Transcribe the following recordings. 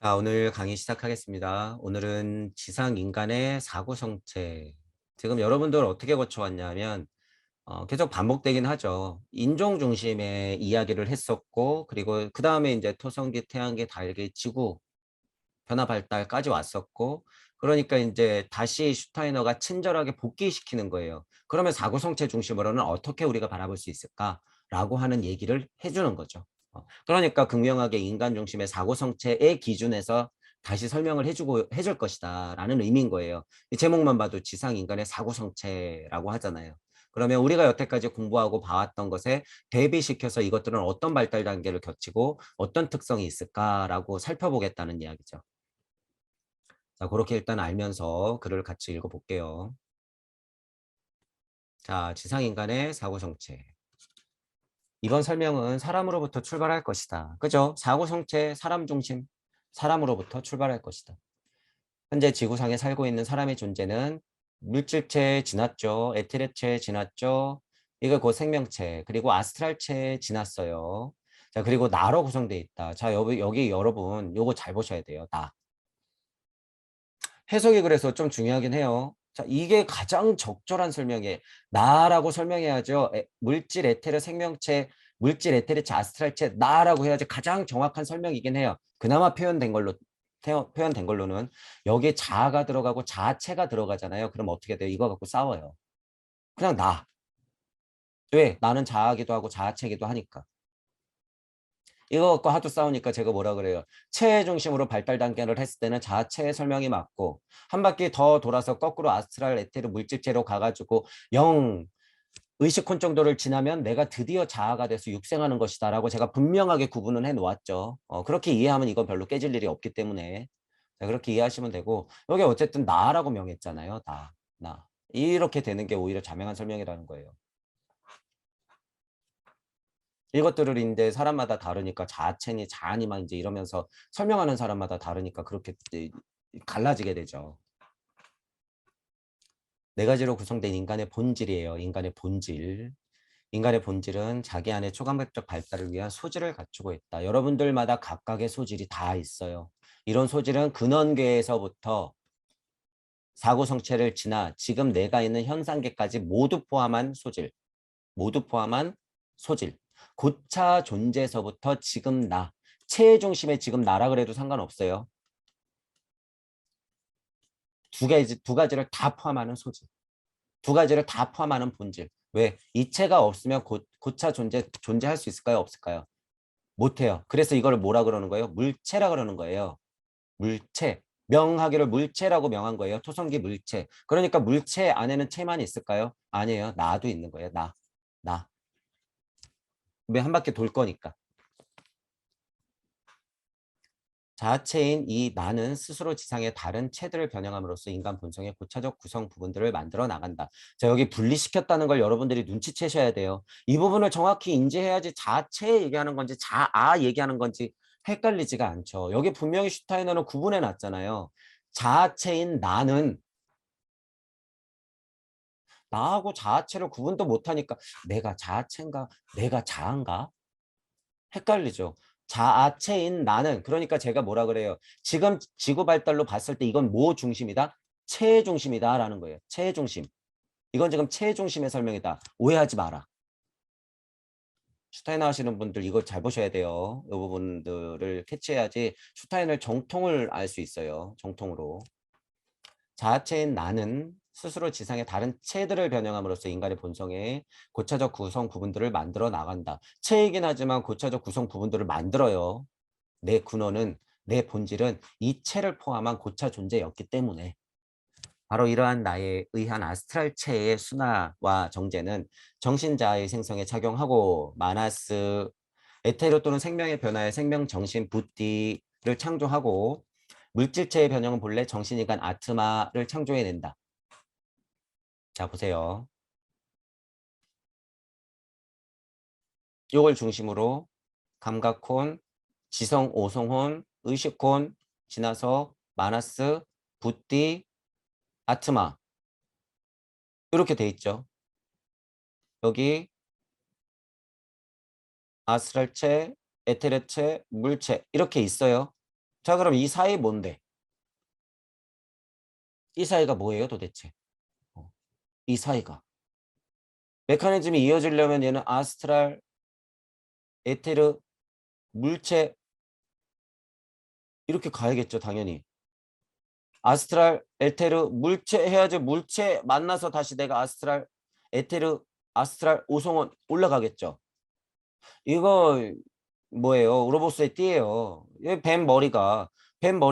오늘 강의 시작하겠습니다. 오늘은 지상인간의 사고성체. 지금 여러분들 어떻게 거쳐왔냐면 계속 반복되긴 하죠. 인종 중심의 이야기를 했었고, 그리고 그 다음에 이제 토성기, 태양계, 달계, 지구 변화 발달까지 왔었고, 그러니까 이제 다시 슈타이너가 친절하게 복귀시키는 거예요. 그러면 사고성체 중심으로는 어떻게 우리가 바라볼 수 있을까라고 하는 얘기를 해주는 거죠. 그러니까 극명하게 인간 중심의 사고성체의 기준에서 다시 설명을 해줄 것이다라는 의미인 거예요. 이 제목만 봐도 지상인간의 사고성체라고 하잖아요. 그러면 우리가 여태까지 공부하고 봐왔던 것에 대비시켜서 이것들은 어떤 발달 단계를 거치고 어떤 특성이 있을까라고 살펴보겠다는 이야기죠. 자, 그렇게 일단 알면서 글을 같이 읽어볼게요. 자, 지상인간의 사고성체. 이번 설명은 사람으로부터 출발할 것이다. 그죠? 사고성체, 사람 중심, 사람으로부터 출발할 것이다. 현재 지구상에 살고 있는 사람의 존재는 물질체에 지났죠. 에테르체에 지났죠. 이거 곧 생명체, 그리고 아스트랄체에 지났어요. 자, 그리고 나로 구성되어 있다. 자, 여기 여러분, 요거 잘 보셔야 돼요. 나. 해석이 그래서 좀 중요하긴 해요. 자, 이게 가장 적절한 설명이에요. 나라고 설명해야죠. 물질, 에테르, 생명체, 물질, 에테르체, 아스트랄체, 나라고 해야지 가장 정확한 설명이긴 해요. 그나마 표현된 걸로는 여기에 자아가 들어가고 자체가 들어가잖아요. 그럼 어떻게 돼요? 이거 갖고 싸워요. 그냥 나. 왜? 나는 자아기도 하고 자아체기도 하니까. 이거 갖고 하도 싸우니까 제가 뭐라 그래요? 체의 중심으로 발달 단계를 했을 때는 자체의 설명이 맞고 한 바퀴 더 돌아서 거꾸로 아스트랄 에테르 물질체로 가가지고 영 의식혼 정도를 지나면 내가 드디어 자아가 돼서 육생하는 것이다 라고 제가 분명하게 구분은 해 놓았죠. 그렇게 이해하면 이건 별로 깨질 일이 없기 때문에 자, 그렇게 이해하시면 되고 여기 어쨌든 나라고 명했잖아요. 나. 이렇게 되는 게 오히려 자명한 설명이라는 거예요. 이것들을 이제 사람마다 다르니까 자아체니 자아니만 이제 이러면서 설명하는 사람마다 다르니까 그렇게 이제 갈라지게 되죠. 네 가지로 구성된 인간의 본질이에요. 인간의 본질. 인간의 본질은 자기 안에 초감각적 발달을 위한 소질을 갖추고 있다. 여러분들마다 각각의 소질이 다 있어요. 이런 소질은 근원계에서부터 사고성체를 지나 지금 내가 있는 현상계까지 모두 포함한 소질. 모두 포함한 소질. 고차 존재에서부터 지금 나. 체의 중심에 지금 나라 그래도 상관없어요. 두 가지를 다 포함하는 소질. 두 가지를 다 포함하는 본질. 왜? 이체가 없으면 고차 존재할 수 있을까요? 없을까요? 못해요. 그래서 이걸 뭐라 그러는 거예요? 물체라 그러는 거예요. 물체. 명하기를 물체라고 명한 거예요. 토성기 물체. 그러니까 물체 안에는 체만 있을까요? 아니에요. 나도 있는 거예요. 나. 왜 한 바퀴 돌 거니까. 자아체인 이 나는 스스로 지상의 다른 체들을 변형함으로써 인간 본성의 고차적 구성 부분들을 만들어 나간다. 자, 여기 분리시켰다는 걸 여러분들이 눈치채셔야 돼요. 이 부분을 정확히 인지해야지 자체 얘기하는 건지 자아 얘기하는 건지 헷갈리지가 않죠. 여기 분명히 슈타이너는 구분해 놨잖아요. 자아체인 나는 나하고 자아체를 구분도 못하니까 내가 자아체인가 내가 자아인가 헷갈리죠. 자아체인 나는 그러니까 제가 뭐라 그래요. 지금 지구 발달로 봤을 때 이건 뭐 중심이다? 체 중심이다 라는 거예요. 체 중심. 이건 지금 체 중심의 설명이다. 오해하지 마라. 슈타인 하시는 분들 이거 잘 보셔야 돼요. 이 부분들을 캐치해야지 슈타인을 정통을 알 수 있어요. 정통으로. 자아체인 나는 스스로 지상의 다른 체들을 변형함으로써 인간의 본성의 고차적 구성 부분들을 만들어 나간다. 체이긴 하지만 고차적 구성 부분들을 만들어요. 내 근원은 내 본질은 이 체를 포함한 고차 존재였기 때문에 바로 이러한 나에 의한 아스트랄체의 순화와 정제는 정신자의 생성에 작용하고 마나스 에테르 또는 생명의 변화에 생명 정신 부띠를 창조하고 물질체의 변형은 본래 정신이간 아트마를 창조해낸다. 자 보세요. 이걸 중심으로 감각혼, 지성 오성혼, 의식혼 지나서 마나스, 부띠, 아트마 이렇게 돼 있죠. 여기 아스랄체, 에테르체, 물체 이렇게 있어요. 자, 그럼 이 사이 뭔데? 이 사이가 뭐예요, 도대체? 이 사이가. 메커니즘이 이어지려면 얘는 아스트랄, 에테르, 물체 이렇게 가야겠죠, 당연히. 아스트랄, 에테르, 물체 해야지. 물체 만나서 다시 내가 아스트랄, 에테르, 아스트랄, 오송원 올라가겠죠. 이거 뭐예요? 우로보스의 띠예요. 뱀 머리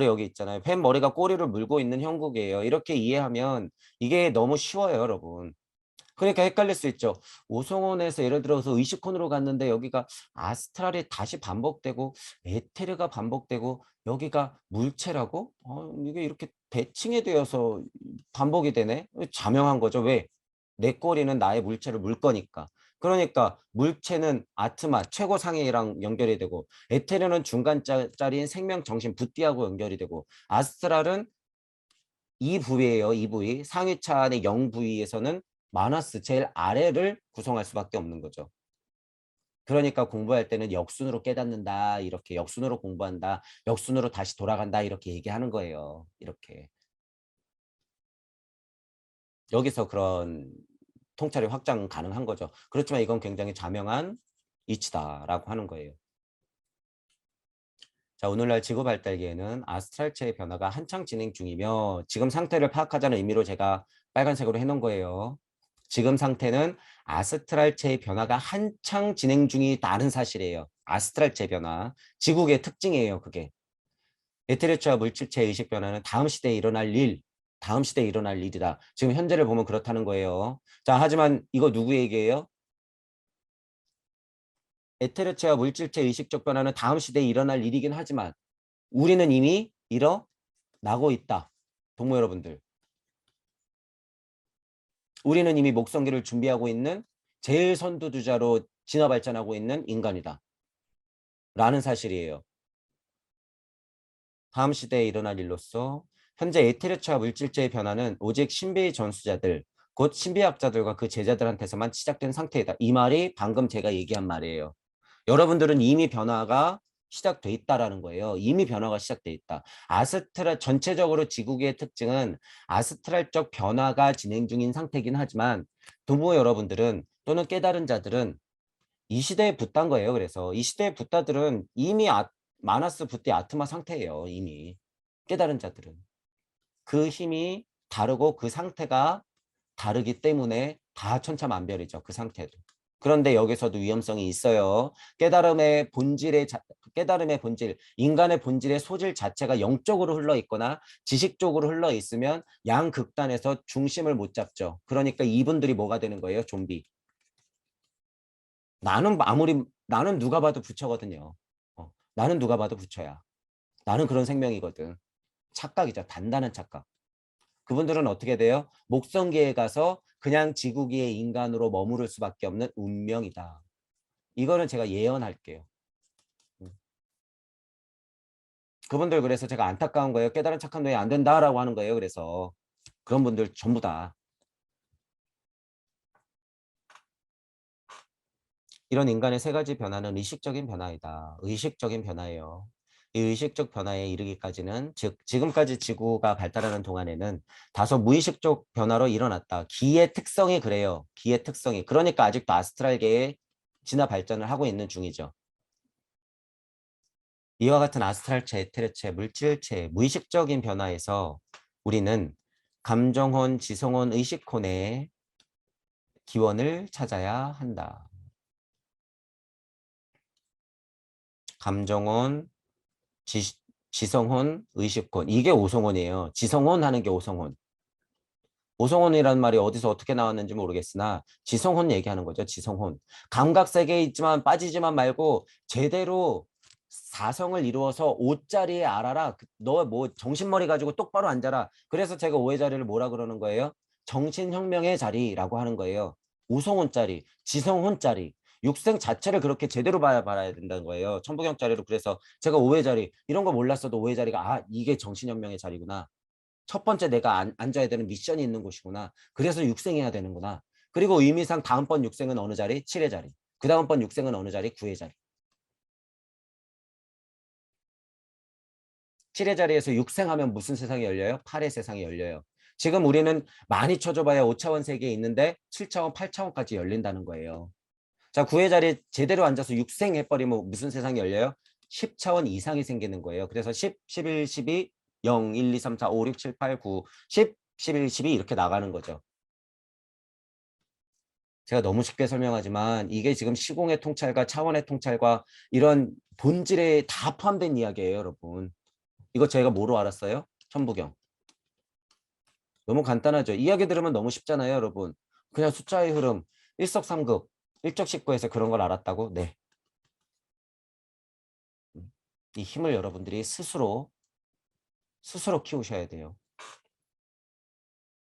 여기 있잖아요. 뱀 머리가 꼬리를 물고 있는 형국이에요. 이렇게 이해하면 이게 너무 쉬워요, 여러분. 그러니까 헷갈릴 수 있죠. 오송원에서 예를 들어서 의식콘으로 갔는데 여기가 아스트랄이 다시 반복되고 에테르가 반복되고 여기가 물체라고? 이게 이렇게 대칭이 되어서 반복이 되네? 자명한 거죠. 왜? 내 꼬리는 나의 물체를 물 거니까. 그러니까 물체는 아트마 최고 상위랑 연결이 되고 에테르는 중간짜리인 생명 정신 부띠하고 연결이 되고 아스트랄은 이 부위예요. 이 부위. 상위차 안의 0 부위에서는 마너스 제일 아래를 구성할 수밖에 없는 거죠. 그러니까 공부할 때는 역순으로 깨닫는다. 이렇게 역순으로 공부한다. 역순으로 다시 돌아간다. 이렇게 얘기하는 거예요. 이렇게. 여기서 그런 통찰이 확장 가능한 거죠. 그렇지만 이건 굉장히 자명한 이치다라고 하는 거예요. 자, 오늘날 지구 발달기에는 아스트랄체의 변화가 한창 진행 중이며 지금 상태를 파악하자는 의미로 제가 빨간색으로 해놓은 거예요. 지금 상태는 아스트랄체의 변화가 한창 진행 중이다는 사실이에요. 아스트랄체 변화. 지구의 특징이에요, 그게. 에테르체와 물질체 의식 변화는 다음 시대에 일어날 일, 다음 시대에 일어날 일이다. 지금 현재를 보면 그렇다는 거예요. 자, 하지만 이거 누구 얘기예요? 에테르체와 물질체 의식적 변화는 다음 시대에 일어날 일이긴 하지만 우리는 이미 일어나고 있다. 동무 여러분들. 우리는 이미 목성기를 준비하고 있는 제일 선두주자로 진화 발전하고 있는 인간이다. 라는 사실이에요. 다음 시대에 일어날 일로서 현재 에테르체와 물질체의 변화는 오직 신비의 전수자들, 곧 신비학자들과 그 제자들한테서만 시작된 상태이다. 이 말이 방금 제가 얘기한 말이에요. 여러분들은 이미 변화가 시작돼 있다라는 거예요. 이미 변화가 시작돼 있다. 아스트랄 전체적으로 지구계의 특징은 아스트랄적 변화가 진행 중인 상태이긴 하지만 부모 여러분들은 또는 깨달은 자들은 이 시대에 붙단 거예요. 그래서 이 시대에 붙다들은 이미 마나스 부띠 아트마 상태예요. 이미 깨달은 자들은 그 힘이 다르고 그 상태가 다르기 때문에 다 천차만별이죠. 그 상태도. 그런데 여기서도 위험성이 있어요. 깨달음의 본질, 인간의 본질의 소질 자체가 영적으로 흘러 있거나 지식적으로 흘러 있으면 양극단에서 중심을 못 잡죠. 그러니까 이분들이 뭐가 되는 거예요? 좀비. 나는 누가 봐도 부처거든요. 나는 누가 봐도 부처야. 나는 그런 생명이거든. 착각이죠. 단단한 착각. 그분들은 어떻게 돼요? 목성계에 가서 그냥 지구기의 인간으로 머무를 수밖에 없는 운명이다. 이거는 제가 예언할게요. 그분들 그래서 제가 안타까운 거예요. 깨달은 착한 놈이 안 된다라고 하는 거예요. 그래서 그런 분들 전부 다 이런 인간의 세 가지 변화는 의식적인 변화이다. 의식적인 변화예요. 이 의식적 변화에 이르기까지는 즉 지금까지 지구가 발달하는 동안에는 다소 무의식적 변화로 일어났다. 기의 특성이 그래요. 기의 특성이. 그러니까 아직도 아스트랄계의 진화 발전을 하고 있는 중이죠. 이와 같은 아스트랄체, 에테르체, 물질체, 무의식적인 변화에서 우리는 감정혼, 지성혼, 의식혼의 기원을 찾아야 한다. 감정혼, 지성혼, 의식혼. 이게 오성혼이에요. 지성혼 하는 게 오성혼. 오성혼이라는 말이 어디서 어떻게 나왔는지 모르겠으나 지성혼 얘기하는 거죠. 지성혼. 감각세계에 있지만 빠지지만 말고 제대로 사성을 이루어서 옷자리에 알아라. 너 뭐 정신머리 가지고 똑바로 앉아라. 그래서 제가 오해 자리를 뭐라 그러는 거예요? 정신혁명의 자리라고 하는 거예요. 오성혼 자리, 지성혼 자리. 육생 자체를 그렇게 제대로 봐야 된다는 거예요. 천부경 자리로. 그래서 제가 오해 자리 이런 거 몰랐어도 오해 자리가 이게 정신혁명의 자리구나. 첫 번째 내가 앉아야 되는 미션이 있는 곳이구나. 그래서 육생해야 되는구나. 그리고 의미상 다음번 육생은 어느 자리? 7의 자리. 그 다음번 육생은 어느 자리? 9의 자리. 7의 자리에서 6생하면 무슨 세상이 열려요? 8의 세상이 열려요. 지금 우리는 많이 쳐줘봐야 5차원 세계에 있는데 7차원, 8차원까지 열린다는 거예요. 자, 9의 자리에 제대로 앉아서 6생 해버리면 무슨 세상이 열려요? 10차원 이상이 생기는 거예요. 그래서 10, 11, 12, 0, 1, 2, 3, 4, 5, 6, 7, 8, 9, 10, 11, 12 이렇게 나가는 거죠. 제가 너무 쉽게 설명하지만 이게 지금 시공의 통찰과 차원의 통찰과 이런 본질에 다 포함된 이야기예요, 여러분. 이거 제가 뭐로 알았어요? 천부경. 너무 간단하죠. 이야기 들으면 너무 쉽잖아요, 여러분. 그냥 숫자의 흐름, 일석삼급, 일적십구에서 그런 걸 알았다고? 네. 이 힘을 여러분들이 스스로 키우셔야 돼요.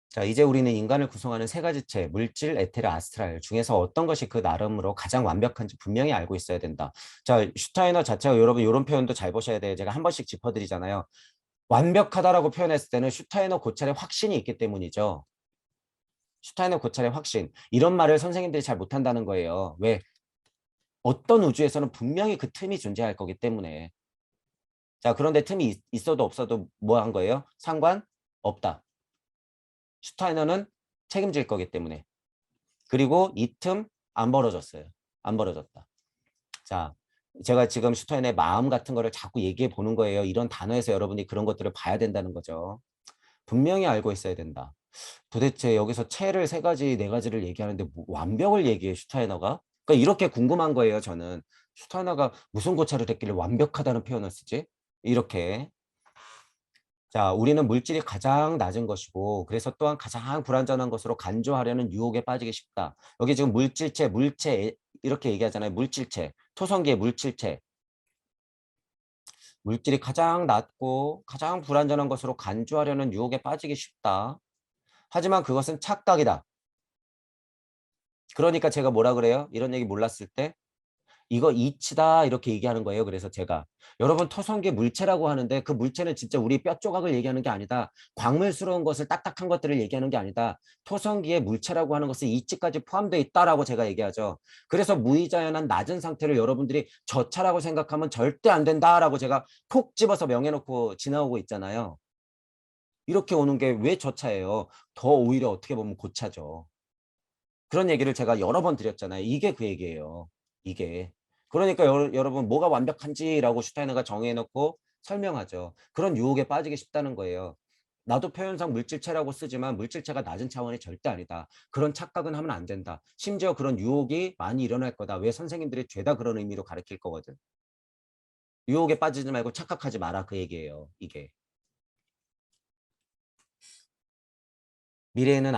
자, 이제 우리는 인간을 구성하는 세 가지체, 물질, 에테르, 아스트랄 중에서 어떤 것이 그 나름으로 가장 완벽한지 분명히 알고 있어야 된다. 자, 슈타이너 자체가 여러분 이런 표현도 잘 보셔야 돼요. 제가 한 번씩 짚어드리잖아요. 완벽하다라고 표현했을 때는 슈타이너 고찰의 확신이 있기 때문이죠. 슈타이너 고찰의 확신. 이런 말을 선생님들이 잘 못한다는 거예요. 왜? 어떤 우주에서는 분명히 그 틈이 존재할 거기 때문에. 자, 그런데 틈이 있어도 없어도 뭐 한 거예요? 상관없다. 슈타이너는 책임질 거기 때문에. 그리고 이 틈 안 벌어졌어요. 안 벌어졌다. 자, 제가 지금 슈타인의 마음 같은 거를 자꾸 얘기해 보는 거예요. 이런 단어에서 여러분이 그런 것들을 봐야 된다는 거죠. 분명히 알고 있어야 된다. 도대체 여기서 체를 세 가지, 네 가지를 얘기하는데 뭐 완벽을 얘기해, 슈타이너가? 그러니까 이렇게 궁금한 거예요, 저는. 슈타이너가 무슨 고찰을 했길래 완벽하다는 표현을 쓰지? 이렇게. 자, 우리는 물질이 가장 낮은 것이고 그래서 또한 가장 불완전한 것으로 간주하려는 유혹에 빠지기 쉽다. 여기 지금 물질체, 물체 이렇게 얘기하잖아요. 물질체, 토성계의 물질체. 물질이 가장 낮고 가장 불완전한 것으로 간주하려는 유혹에 빠지기 쉽다. 하지만 그것은 착각이다. 그러니까 제가 뭐라 그래요? 이런 얘기 몰랐을 때 이거 이치다 이렇게 얘기하는 거예요. 그래서 제가 여러분 토성계 물체라고 하는데 그 물체는 진짜 우리 뼈 조각을 얘기하는 게 아니다. 광물스러운 것을 딱딱한 것들을 얘기하는 게 아니다. 토성계의 물체라고 하는 것은 이치까지 포함되어 있다라고 제가 얘기하죠. 그래서 무의자연한 낮은 상태를 여러분들이 저차라고 생각하면 절대 안 된다라고 제가 콕 집어서 명해놓고 지나오고 있잖아요. 이렇게 오는 게 왜 저차예요? 더 오히려 어떻게 보면 고차죠. 그런 얘기를 제가 여러 번 드렸잖아요. 이게 그 얘기예요. 이게. 그러니까 여러분 뭐가 완벽한지라고 슈타이너가 정해놓고 설명하죠. 그런 유혹에 빠지기 쉽다는 거예요. 나도 표현상 물질체라고 쓰지만 물질체가 낮은 차원이 절대 아니다. 그런 착각은 하면 안 된다. 심지어 그런 유혹이 많이 일어날 거다. 왜 선생님들이 죄다 그런 의미로 가르칠 거거든. 유혹에 빠지지 말고 착각하지 마라 그 얘기예요. 이게. 미래에는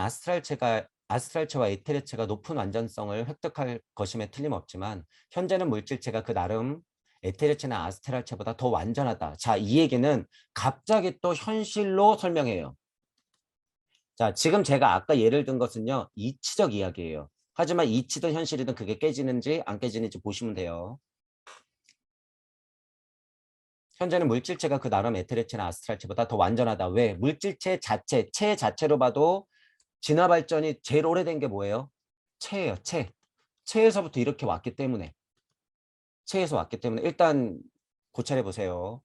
아스트랄체와 에테르체가 높은 완전성을 획득할 것임에 틀림없지만 현재는 물질체가 그 나름 에테르체나 아스트랄체보다 더 완전하다. 자, 이 얘기는 갑자기 또 현실로 설명해요. 자, 지금 제가 아까 예를 든 것은요. 이치적 이야기예요. 하지만 이치든 현실이든 그게 깨지는지 안 깨지는지 보시면 돼요. 현재는 물질체가 그 나름 에테르체나 아스트랄체보다 더 완전하다. 왜? 물질체 자체, 체 자체로 봐도 진화 발전이 제일 오래된 게 뭐예요? 체예요, 체. 체에서부터 이렇게 왔기 때문에. 체에서 왔기 때문에 일단 고찰해 보세요.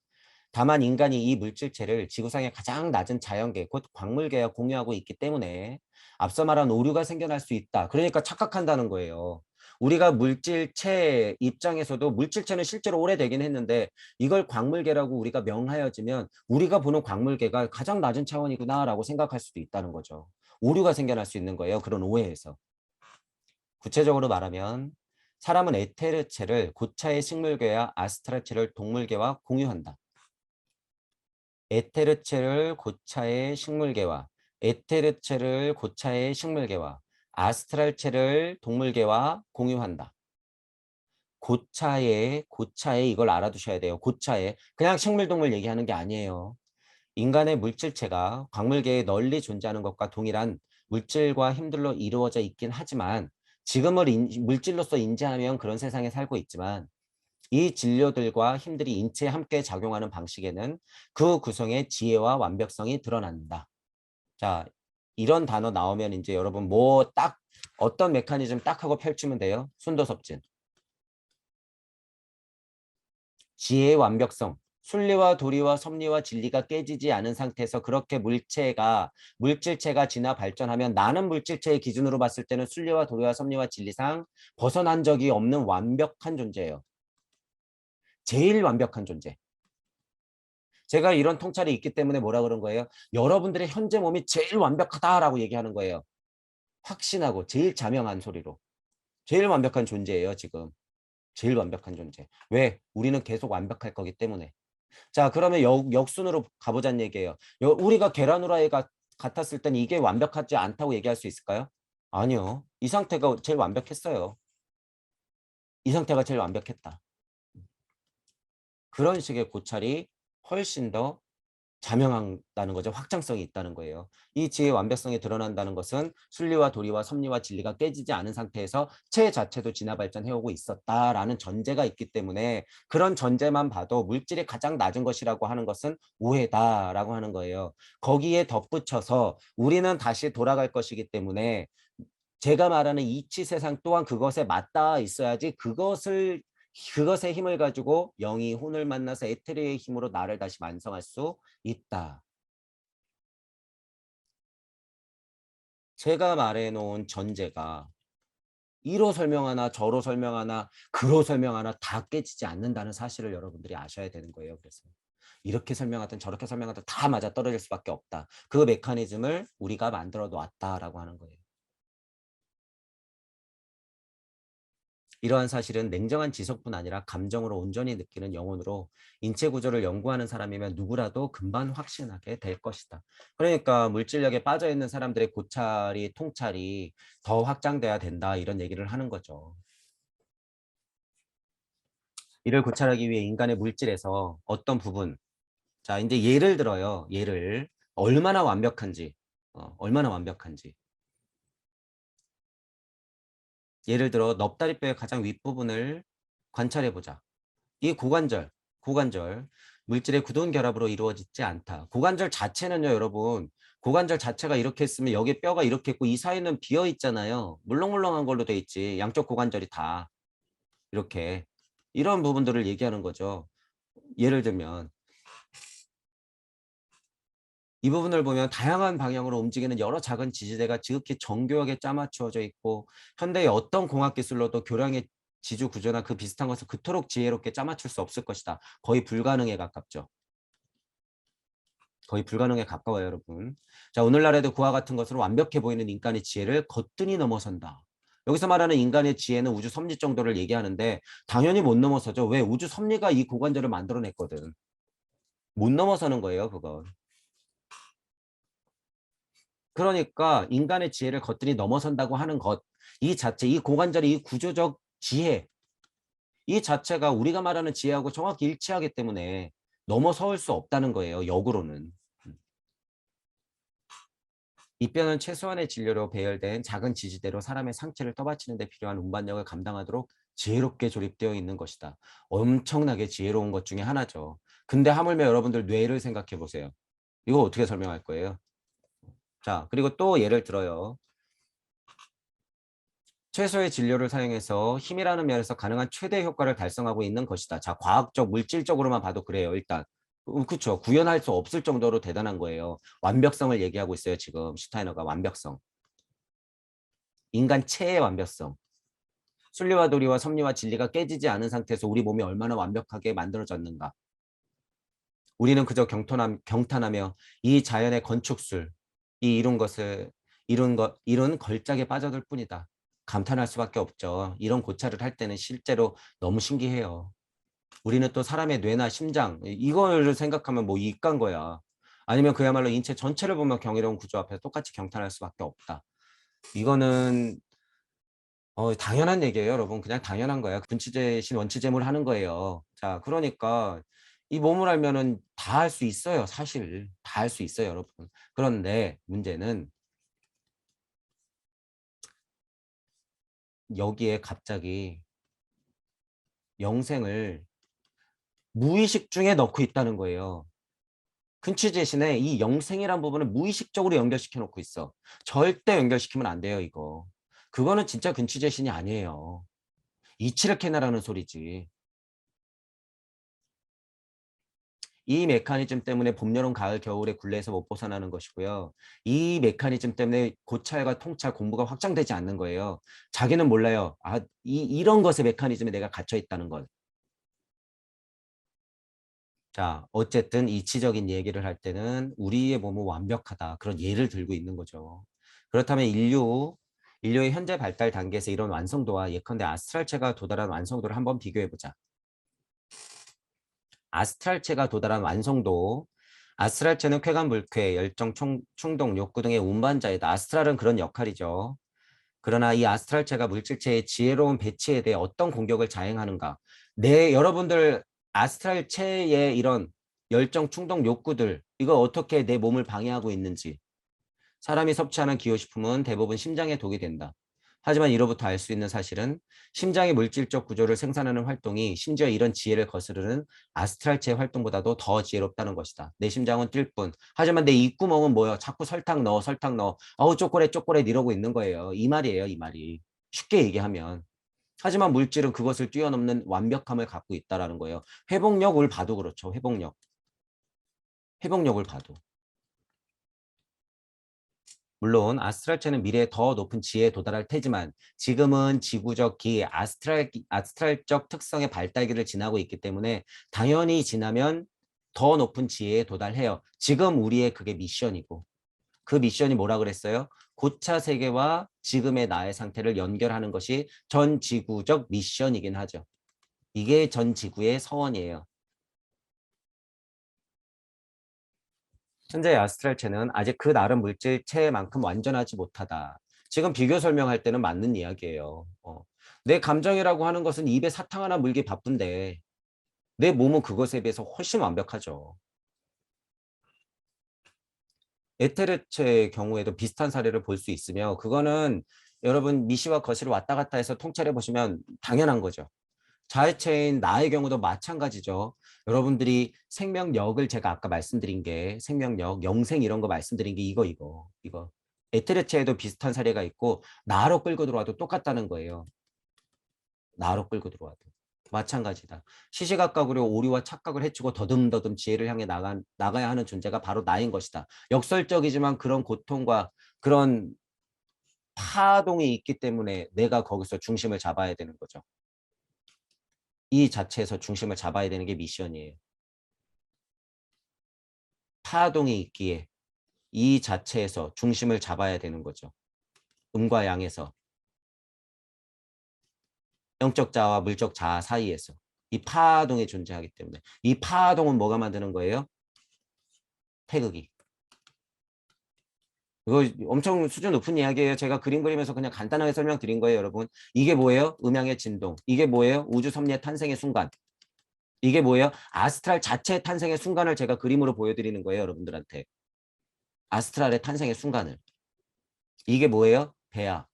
다만 인간이 이 물질체를 지구상의 가장 낮은 자연계, 곧 광물계와 공유하고 있기 때문에 앞서 말한 오류가 생겨날 수 있다. 그러니까 착각한다는 거예요. 우리가 물질체 입장에서도 물질체는 실제로 오래되긴 했는데 이걸 광물계라고 우리가 명하여지면 우리가 보는 광물계가 가장 낮은 차원이구나라고 생각할 수도 있다는 거죠. 오류가 생겨날 수 있는 거예요. 그런 오해에서. 구체적으로 말하면 사람은 에테르체를 고차의 식물계와 아스트랄체를 동물계와 공유한다. 에테르체를 고차의 식물계와 에테르체를 고차의 식물계와 아스트랄체를 동물계와 공유한다. 고차에 이걸 알아두셔야 돼요. 고차에 그냥 식물동물 얘기하는 게 아니에요. 인간의 물질체가 광물계에 널리 존재하는 것과 동일한 물질과 힘들로 이루어져 있긴 하지만 지금을 물질로서 인지하면 그런 세상에 살고 있지만 이 진료들과 힘들이 인체에 함께 작용하는 방식에는 그 구성의 지혜와 완벽성이 드러난다. 자, 이런 단어 나오면 이제 여러분 뭐 딱 어떤 메커니즘 딱 하고 펼치면 돼요. 순도섭진. 지혜의 완벽성. 순리와 도리와 섭리와 진리가 깨지지 않은 상태에서 그렇게 물질체가 진화 발전하면 나는 물질체의 기준으로 봤을 때는 순리와 도리와 섭리와 진리상 벗어난 적이 없는 완벽한 존재예요. 제일 완벽한 존재. 제가 이런 통찰이 있기 때문에 뭐라 그런 거예요? 여러분들의 현재 몸이 제일 완벽하다라고 얘기하는 거예요. 확신하고 제일 자명한 소리로. 제일 완벽한 존재예요, 지금. 제일 완벽한 존재. 왜? 우리는 계속 완벽할 거기 때문에. 자, 그러면 역순으로 가보자는 얘기예요. 우리가 계란 후라이 같았을 때는 이게 완벽하지 않다고 얘기할 수 있을까요? 아니요. 이 상태가 제일 완벽했어요. 이 상태가 제일 완벽했다. 그런 식의 고찰이 훨씬 더 자명한다는 거죠. 확장성이 있다는 거예요. 이 지혜의 완벽성이 드러난다는 것은 순리와 도리와 섭리와 진리가 깨지지 않은 상태에서 체 자체도 진화 발전해오고 있었다라는 전제가 있기 때문에 그런 전제만 봐도 물질이 가장 낮은 것이라고 하는 것은 오해다라고 하는 거예요. 거기에 덧붙여서 우리는 다시 돌아갈 것이기 때문에 제가 말하는 이치 세상 또한 그것에 맞닿아 있어야지 그것의 힘을 가지고 영이 혼을 만나서 에테르의 힘으로 나를 다시 완성할 수 있다. 제가 말해놓은 전제가 이로 설명하나 저로 설명하나 그로 설명하나 다 깨지지 않는다는 사실을 여러분들이 아셔야 되는 거예요. 그래서 이렇게 설명하든 저렇게 설명하든 다 맞아떨어질 수밖에 없다. 그 메커니즘을 우리가 만들어 놓았다라고 하는 거예요. 이러한 사실은 냉정한 지석뿐 아니라 감정으로 온전히 느끼는 영혼으로 인체 구조를 연구하는 사람이면 누구라도 금방 확신하게 될 것이다. 그러니까 물질력에 빠져 있는 사람들의 통찰이 더 확장돼야 된다 이런 얘기를 하는 거죠. 이를 고찰하기 위해 인간의 물질에서 어떤 부분, 자 이제 예를 들어요. 예를 얼마나 완벽한지, 얼마나 완벽한지. 예를 들어 넙다리뼈의 가장 윗부분을 관찰해 보자. 이 고관절, 물질의 굳은 결합으로 이루어지지 않다. 고관절 자체는요, 여러분, 고관절 자체가 이렇게 있으면 여기 뼈가 이렇게 있고 이 사이는 비어 있잖아요. 물렁물렁한 걸로 돼 있지. 양쪽 고관절이 다 이렇게 이런 부분들을 얘기하는 거죠. 예를 들면 이 부분을 보면 다양한 방향으로 움직이는 여러 작은 지지대가 지극히 정교하게 짜맞추어져 있고 현대의 어떤 공학 기술로도 교량의 지주 구조나 그 비슷한 것을 그토록 지혜롭게 짜맞출 수 없을 것이다. 거의 불가능에 가깝죠. 거의 불가능에 가까워요, 여러분. 자, 오늘날에도 그와 같은 것으로 완벽해 보이는 인간의 지혜를 거뜬히 넘어선다. 여기서 말하는 인간의 지혜는 우주 섭리 정도를 얘기하는데 당연히 못 넘어서죠. 왜? 우주 섭리가 이 고관절을 만들어냈거든. 못 넘어서는 거예요, 그건. 그러니까 인간의 지혜를 거뜬히 넘어선다고 하는 것, 이 자체, 이 고관절의 이 구조적 지혜, 이 자체가 우리가 말하는 지혜하고 정확히 일치하기 때문에 넘어설 수 없다는 거예요, 역으로는. 이 뼈는 최소한의 진료로 배열된 작은 지지대로 사람의 상체를 떠받치는 데 필요한 운반력을 감당하도록 지혜롭게 조립되어 있는 것이다. 엄청나게 지혜로운 것 중에 하나죠. 근데 하물며 여러분들 뇌를 생각해 보세요. 이거 어떻게 설명할 거예요? 자, 그리고 또 예를 들어요. 최소의 진료를 사용해서 힘이라는 면에서 가능한 최대 효과를 달성하고 있는 것이다. 자, 과학적, 물질적으로만 봐도 그래요, 일단. 그렇죠. 구현할 수 없을 정도로 대단한 거예요. 완벽성을 얘기하고 있어요, 지금 슈타이너가 완벽성. 인간 체의 완벽성. 순리와 도리와 섭리와 진리가 깨지지 않은 상태에서 우리 몸이 얼마나 완벽하게 만들어졌는가. 우리는 그저 경탄하며 이 자연의 건축술, 이 이룬 걸작에 빠져들 뿐이다. 감탄할 수밖에 없죠. 이런 고찰을 할 때는 실제로 너무 신기해요. 우리는 또 사람의 뇌나 심장, 이거를 생각하면 뭐 이과인 거야. 아니면 그야말로 인체 전체를 보면 경이로운 구조 앞에서 똑같이 경탄할 수밖에 없다. 이거는 당연한 얘기예요, 여러분. 그냥 당연한 거야. 분치제신 원치제물 하는 거예요. 자, 그러니까 이 몸을 알면은 다 할 수 있어요, 사실. 다 할 수 있어요, 여러분. 그런데 문제는 여기에 갑자기 영생을 무의식 중에 넣고 있다는 거예요. 근치제신에 이 영생이란 부분을 무의식적으로 연결시켜 놓고 있어. 절대 연결시키면 안 돼요, 이거. 그거는 진짜 근치제신이 아니에요. 이치를 캐나라는 소리지. 이 메커니즘 때문에 봄, 여름, 가을, 겨울의 굴레에서 못 벗어나는 것이고요. 이 메커니즘 때문에 고찰과 통찰 공부가 확장되지 않는 거예요. 자기는 몰라요. 이런 것의 메커니즘에 내가 갇혀 있다는 걸. 자, 어쨌든 이치적인 얘기를 할 때는 우리의 몸은 완벽하다. 그런 예를 들고 있는 거죠. 그렇다면 인류의 현재 발달 단계에서 이런 완성도와 예컨대 아스트랄체가 도달한 완성도를 한번 비교해 보자. 아스트랄체가 도달한 완성도. 아스트랄체는 쾌감, 불쾌, 열정, 충동, 욕구 등의 운반자이다. 아스트랄은 그런 역할이죠. 그러나 이 아스트랄체가 물질체의 지혜로운 배치에 대해 어떤 공격을 자행하는가. 여러분들 아스트랄체의 이런 열정, 충동, 욕구들 이거 어떻게 내 몸을 방해하고 있는지. 사람이 섭취하는 기호식품은 대부분 심장에 독이 된다. 하지만 이로부터 알 수 있는 사실은 심장의 물질적 구조를 생산하는 활동이 심지어 이런 지혜를 거스르는 아스트랄체의 활동보다도 더 지혜롭다는 것이다. 내 심장은 뛸 뿐. 하지만 내 입구멍은 뭐야? 자꾸 설탕 넣어, 설탕 넣어. 어우, 쪼꼬렛, 쪼꼬렛 이러고 있는 거예요. 이 말이에요, 이 말이. 쉽게 얘기하면. 하지만 물질은 그것을 뛰어넘는 완벽함을 갖고 있다라는 거예요. 회복력을 봐도 그렇죠. 회복력. 회복력을 봐도. 물론 아스트랄체는 미래에 더 높은 지혜에 도달할 테지만 지금은 지구적 기, 아스트랄적 특성의 발달기를 지나고 있기 때문에 당연히 지나면 더 높은 지혜에 도달해요. 지금 우리의 그게 미션이고 그 미션이 뭐라 그랬어요? 고차 세계와 지금의 나의 상태를 연결하는 것이 전 지구적 미션이긴 하죠. 이게 전 지구의 서원이에요. 현재 아스트랄체는 아직 그 나름 물질체만큼 완전하지 못하다. 지금 비교 설명할 때는 맞는 이야기예요. 내 감정이라고 하는 것은 입에 사탕 하나 물기 바쁜데 내 몸은 그것에 비해서 훨씬 완벽하죠. 에테르체의 경우에도 비슷한 사례를 볼 수 있으며 그거는 여러분 미시와 거시를 왔다 갔다 해서 통찰해 보시면 당연한 거죠. 자해체인 나의 경우도 마찬가지죠. 여러분들이 생명력을 제가 아까 말씀드린 게 생명력, 영생 이런 거 말씀드린 게 이거. 에테르체에도 비슷한 사례가 있고 나로 끌고 들어와도 똑같다는 거예요. 나로 끌고 들어와도. 마찬가지다. 시시각각으로 오류와 착각을 해치고 더듬더듬 지혜를 향해 나가야 하는 존재가 바로 나인 것이다. 역설적이지만 그런 고통과 그런 파동이 있기 때문에 내가 거기서 중심을 잡아야 되는 거죠. 이 자체에서 중심을 잡아야 되는 게 미션이에요. 파동이 있기에 이 자체에서 중심을 잡아야 되는 거죠. 음과 양에서 영적 자와 물적 자 사이에서 이 파동이 존재하기 때문에 이 파동은 뭐가 만드는 거예요? 태극이. 이거 엄청 수준 높은 이야기예요. 제가 그림 그리면서 그냥 간단하게 설명드린 거예요, 여러분. 이게 뭐예요? 음양의 진동. 이게 뭐예요? 우주 섭리의 탄생의 순간. 이게 뭐예요? 아스트랄 자체의 탄생의 순간을 제가 그림으로 보여드리는 거예요, 여러분들한테. 아스트랄의 탄생의 순간을. 이게 뭐예요? 배야.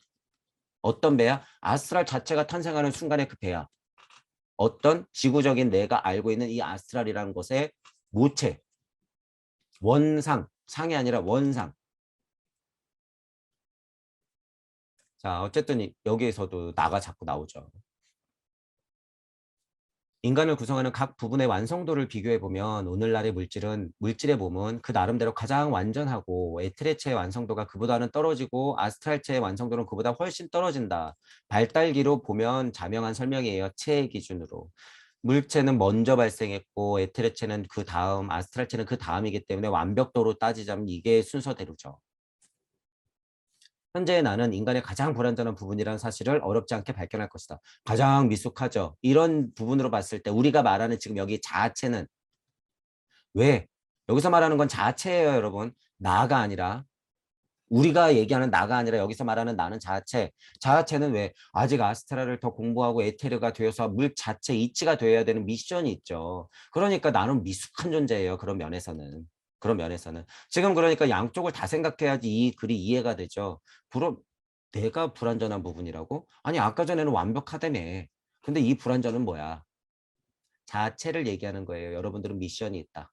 어떤 배야? 아스트랄 자체가 탄생하는 순간의 그 배야. 어떤 지구적인 내가 알고 있는 이 아스트랄이라는 것의 모체, 원상, 상이 아니라 원상. 자, 어쨌든 여기에서도 나가 자꾸 나오죠. 인간을 구성하는 각 부분의 완성도를 비교해 보면 오늘날의 물질의 몸은 그 나름대로 가장 완전하고 에트레체의 완성도가 그보다는 떨어지고 아스트랄체의 완성도는 그보다 훨씬 떨어진다. 발달기로 보면 자명한 설명이에요. 체의 기준으로. 물체는 먼저 발생했고 에테르체는 그 다음, 아스트랄체는 그 다음이기 때문에 완벽도로 따지자면 이게 순서대로죠. 현재의 나는 인간의 가장 불완전한 부분이라는 사실을 어렵지 않게 발견할 것이다. 가장 미숙하죠. 이런 부분으로 봤을 때 우리가 말하는 지금 여기 자아체는 왜? 여기서 말하는 건 자아체예요, 여러분. 나가 아니라 우리가 얘기하는 나가 아니라 여기서 말하는 나는 자아체. 자아체는 왜? 아직 아스트라를 더 공부하고 에테르가 되어서 물 자체 이치가 되어야 되는 미션이 있죠. 그러니까 나는 미숙한 존재예요. 그런 면에서는. 그런 면에서는. 지금 그러니까 양쪽을 다 생각해야지 이 글이 이해가 되죠. 내가 불완전한 부분이라고? 아니 아까 전에는 완벽하다며. 근데 이 불완전은 뭐야? 자체를 얘기하는 거예요. 여러분들은 미션이 있다.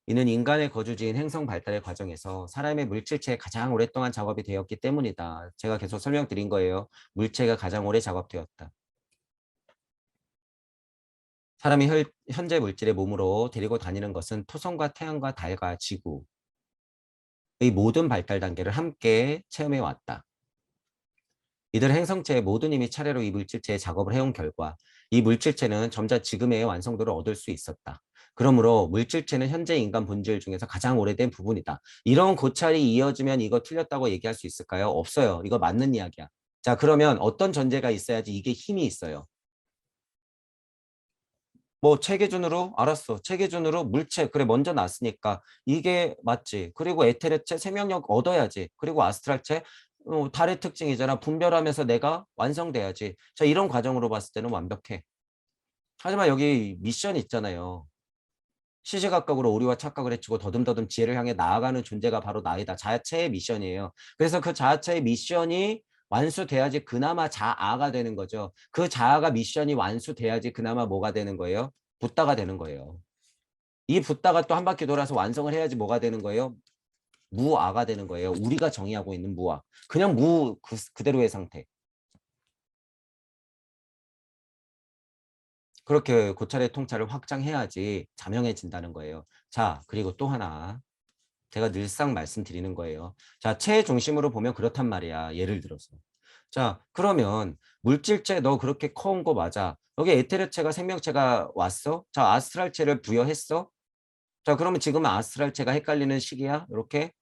이는 인간의 거주지인 행성 발달의 과정에서 사람의 물질체에 가장 오랫동안 작업이 되었기 때문이다. 제가 계속 설명드린 거예요. 물체가 가장 오래 작업되었다. 사람이 현재 물질의 몸으로 데리고 다니는 것은 토성과 태양과 달과 지구의 모든 발달 단계를 함께 체험해 왔다. 이들 행성체의 모든 힘이 차례로 이 물질체에 작업을 해온 결과 이 물질체는 점차 지금의 완성도를 얻을 수 있었다. 그러므로 물질체는 현재 인간 본질 중에서 가장 오래된 부분이다. 이런 고찰이 이어지면 이거 틀렸다고 얘기할 수 있을까요? 없어요. 이거 맞는 이야기야. 자, 그러면 어떤 전제가 있어야지 이게 힘이 있어요? 뭐 체계준으로 알았어. 체계준으로 물체 그래 먼저 났으니까 이게 맞지. 그리고 에테르체 생명력 얻어야지. 그리고 아스트랄체 달의 특징이잖아. 분별하면서 내가 완성돼야지. 자, 이런 과정으로 봤을 때는 완벽해. 하지만 여기 미션 있잖아요. 시시각각으로 오류와 착각을 해치고 더듬더듬 지혜를 향해 나아가는 존재가 바로 나이다. 자아체의 미션이에요. 그래서 그 자아체의 미션이 완수돼야지 그나마 자아가 되는 거죠. 그 자아가 미션이 완수돼야지 그나마 뭐가 되는 거예요? 붓다가 되는 거예요. 이 붓다가 또 한 바퀴 돌아서 완성을 해야지 뭐가 되는 거예요? 무아가 되는 거예요. 우리가 정의하고 있는 무아. 그냥 그대로의 상태. 그렇게 고찰의 통찰을 확장해야지 자명해진다는 거예요. 자, 그리고 또 하나. 제가 늘상 말씀드리는 거예요. 자, 체 중심으로 보면 그렇단 말이야. 예를 들어서. 자, 그러면 물질체 너 그렇게 커온 거 맞아. 여기 에테르체가 생명체가 왔어? 자, 아스트랄체를 부여했어? 자, 그러면 지금은 아스트랄체가 헷갈리는 시기야? 이렇게?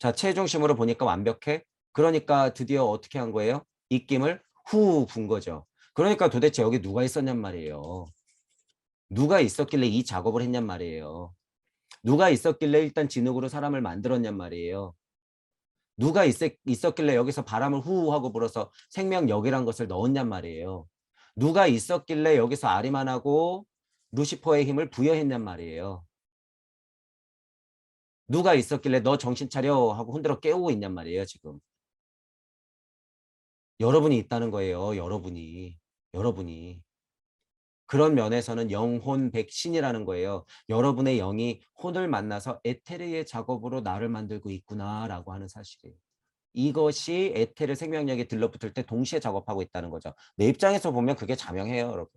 자, 체 중심으로 보니까 완벽해? 그러니까 드디어 어떻게 한 거예요? 입김을 후 분 거죠. 그러니까 도대체 여기 누가 있었냔 말이에요. 누가 있었길래 이 작업을 했냔 말이에요. 누가 있었길래 일단 진흙으로 사람을 만들었냔 말이에요. 누가 있었길래 여기서 바람을 후 하고 불어서 생명력이란 것을 넣었냔 말이에요. 누가 있었길래 여기서 아리만하고 루시퍼의 힘을 부여했냔 말이에요. 누가 있었길래 너 정신 차려 하고 흔들어 깨우고 있냔 말이에요, 지금. 여러분이 있다는 거예요, 여러분이. 여러분이. 그런 면에서는 영혼 백신이라는 거예요. 여러분의 영이 혼을 만나서 에테르의 작업으로 나를 만들고 있구나라고 하는 사실이에요. 이것이 에테르 생명력이 들러붙을 때 동시에 작업하고 있다는 거죠. 내 입장에서 보면 그게 자명해요, 여러분.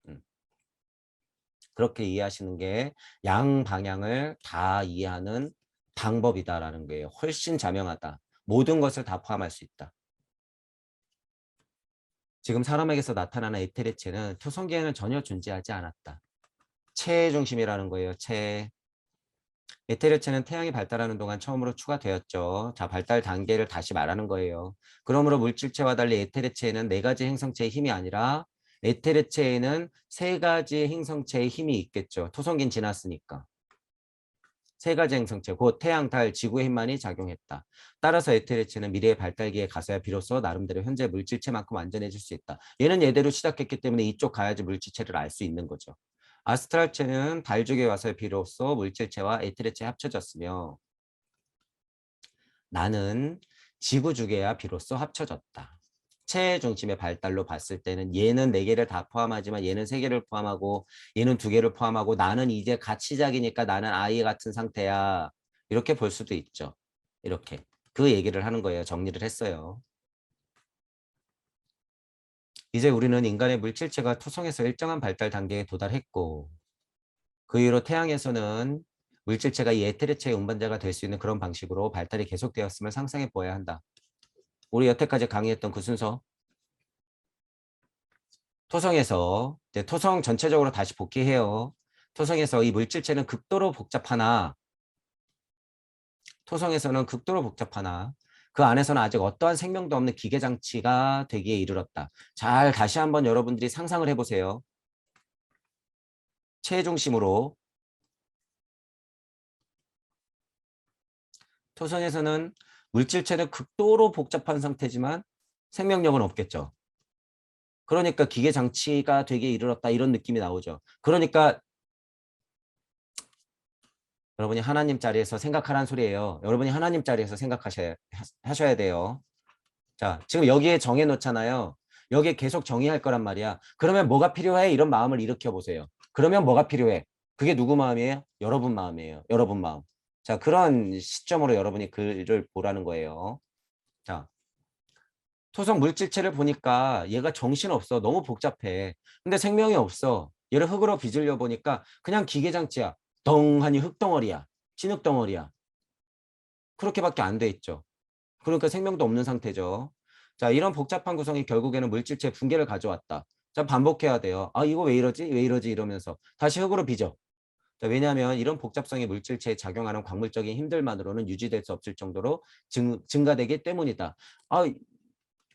음. 그렇게 이해하시는 게 양방향을 다 이해하는 방법이다라는 거예요. 훨씬 자명하다. 모든 것을 다 포함할 수 있다. 지금 사람에게서 나타나는 에테르체는 초성계에는 전혀 존재하지 않았다. 체의 중심이라는 거예요. 체. 에테르체는 태양이 발달하는 동안 처음으로 추가되었죠. 자, 발달 단계를 다시 말하는 거예요. 그러므로 물질체와 달리 에테르체에는 네 가지 행성체의 힘이 아니라 에테르체에는 세 가지 행성체의 힘이 있겠죠. 토성긴 지났으니까. 세 가지 행성체, 곧 태양, 달, 지구의 힘만이 작용했다. 따라서 에테르체는 미래의 발달기에 가서야 비로소 나름대로 현재 물질체만큼 완전해질 수 있다. 얘는 얘대로 시작했기 때문에 이쪽 가야지 물질체를 알 수 있는 거죠. 아스트랄체는 달쪽에 와서 비로소 물질체와 에테르체 합쳐졌으며 나는 지구주계와 비로소 합쳐졌다. 체의 중심의 발달로 봤을 때는 얘는 네 개를 다 포함하지만 얘는 세 개를 포함하고 얘는 두 개를 포함하고 나는 이제 갓 시작이니까 나는 아이 같은 상태야. 이렇게 볼 수도 있죠. 이렇게. 그 얘기를 하는 거예요. 정리를 했어요. 이제 우리는 인간의 물질체가 토성에서 일정한 발달 단계에 도달했고 그 이후로 태양에서는 물질체가 이 에테르체의 운반자가 될 수 있는 그런 방식으로 발달이 계속되었음을 상상해 보아야 한다. 우리 여태까지 강의했던 그 순서 토성에서 토성 전체적으로 다시 복귀해요. 토성에서 이 물질체는 극도로 복잡하나 토성에서는 극도로 복잡하나 그 안에서는 아직 어떠한 생명도 없는 기계장치가 되기에 이르렀다. 잘 다시 한번 여러분들이 상상을 해보세요. 체중심으로 토성에서는 물질체는 극도로 복잡한 상태지만 생명력은 없겠죠. 그러니까 기계장치가 되기에 이르렀다 이런 느낌이 나오죠. 그러니까 여러분이 하나님 자리에서 생각하라는 소리예요. 여러분이 하나님 자리에서 하셔야 돼요. 자, 지금 여기에 정해 놓잖아요. 여기에 계속 정의할 거란 말이야. 그러면 뭐가 필요해? 이런 마음을 일으켜 보세요. 그러면 뭐가 필요해? 그게 누구 마음이에요? 여러분 마음이에요. 여러분 마음. 자, 그런 시점으로 여러분이 글을 보라는 거예요. 자, 토성 물질체를 보니까 얘가 정신없어. 너무 복잡해. 근데 생명이 없어. 얘를 흙으로 빚으려 보니까 그냥 기계장치야. 덩하니 흙덩어리야. 진흙덩어리야. 그렇게밖에 안 돼 있죠. 그러니까 생명도 없는 상태죠. 자, 이런 복잡한 구성이 결국에는 물질체 붕괴를 가져왔다. 자, 반복해야 돼요. 아, 이거 왜 이러지? 왜 이러지? 이러면서 다시 흙으로 빚어. 자, 왜냐하면 이런 복잡성이 물질체에 작용하는 광물적인 힘들만으로는 유지될 수 없을 정도로 증가되기 때문이다. 아,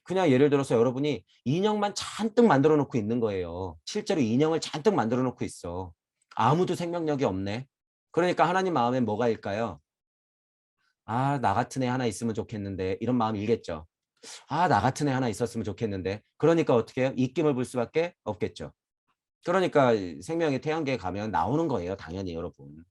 그냥 예를 들어서 여러분이 인형만 잔뜩 만들어 놓고 있는 거예요. 실제로 인형을 잔뜩 만들어 놓고 있어. 아무도 생명력이 없네. 그러니까 하나님 마음엔 뭐가 일까요? 아, 나 같은 애 하나 있으면 좋겠는데 이런 마음 일겠죠. 아, 나 같은 애 하나 있었으면 좋겠는데. 그러니까 어떻게 해요? 입김을 불 수밖에 없겠죠. 그러니까 생명의 태양계에 가면 나오는 거예요. 당연히 여러분.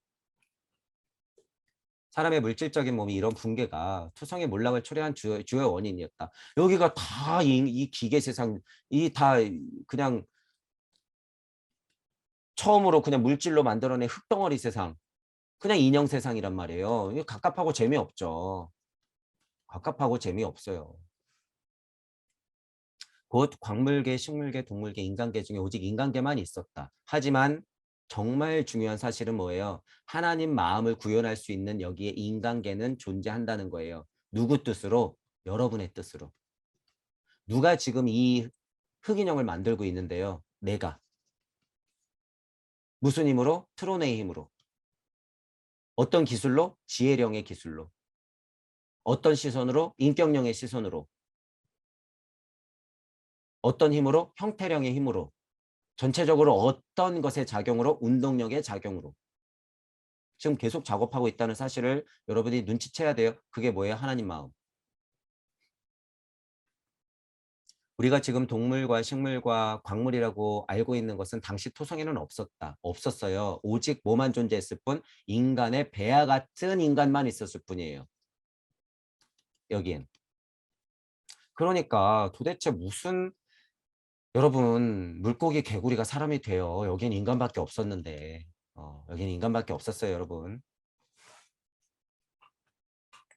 사람의 물질적인 몸이 이런 붕괴가 투성의 몰락을 초래한 주요 원인이었다. 여기가 다 이 기계 세상, 이 다 그냥 처음으로 그냥 물질로 만들어낸 흙덩어리 세상, 그냥 인형 세상이란 말이에요. 이게 갑갑하고 재미없죠. 갑갑하고 재미없어요. 곧 광물계, 식물계, 동물계, 인간계 중에 오직 인간계만 있었다. 하지만 정말 중요한 사실은 뭐예요? 하나님 마음을 구현할 수 있는 여기에 인간계는 존재한다는 거예요. 누구 뜻으로? 여러분의 뜻으로. 누가 지금 이 흑인형을 만들고 있는데요? 내가. 무슨 힘으로? 트론의 힘으로. 어떤 기술로? 지혜령의 기술로. 어떤 시선으로? 인격령의 시선으로. 어떤 힘으로? 형태령의 힘으로. 전체적으로 어떤 것의 작용으로? 운동력의 작용으로. 지금 계속 작업하고 있다는 사실을 여러분이 눈치채야 돼요. 그게 뭐예요? 하나님 마음. 우리가 지금 동물과 식물과 광물이라고 알고 있는 것은 당시 토성에는 없었다. 없었어요. 오직 뭐만 존재했을 뿐? 인간의 배와 같은 인간만 있었을 뿐이에요. 여기엔. 그러니까 도대체 무슨 여러분 물고기 개구리가 사람이 돼요. 여긴 인간밖에 없었는데. 여긴 인간밖에 없었어요, 여러분.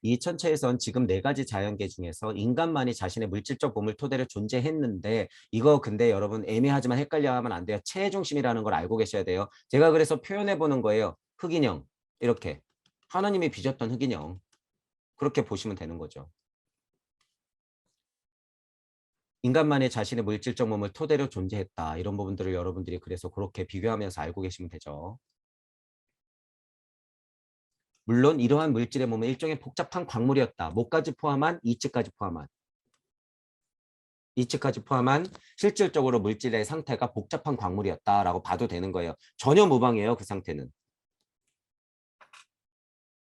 이 천체에선 지금 네 가지 자연계 중에서 인간만이 자신의 물질적 몸을 토대로 존재했는데 이거 근데 여러분 애매하지만 헷갈려 하면 안 돼요. 체중심이라는 걸 알고 계셔야 돼요. 제가 그래서 표현해 보는 거예요. 흑인형 이렇게 하나님이 빚었던 흑인형 그렇게 보시면 되는 거죠. 인간만이 자신의 물질적 몸을 토대로 존재했다. 이런 부분들을 여러분들이 그래서 그렇게 비교하면서 알고 계시면 되죠. 물론 이러한 물질의 몸은 일종의 복잡한 광물이었다. 뭐까지 포함한? 이치까지 포함한. 이치까지 포함한 실질적으로 물질의 상태가 복잡한 광물이었다라고 봐도 되는 거예요. 전혀 무방해요. 그 상태는.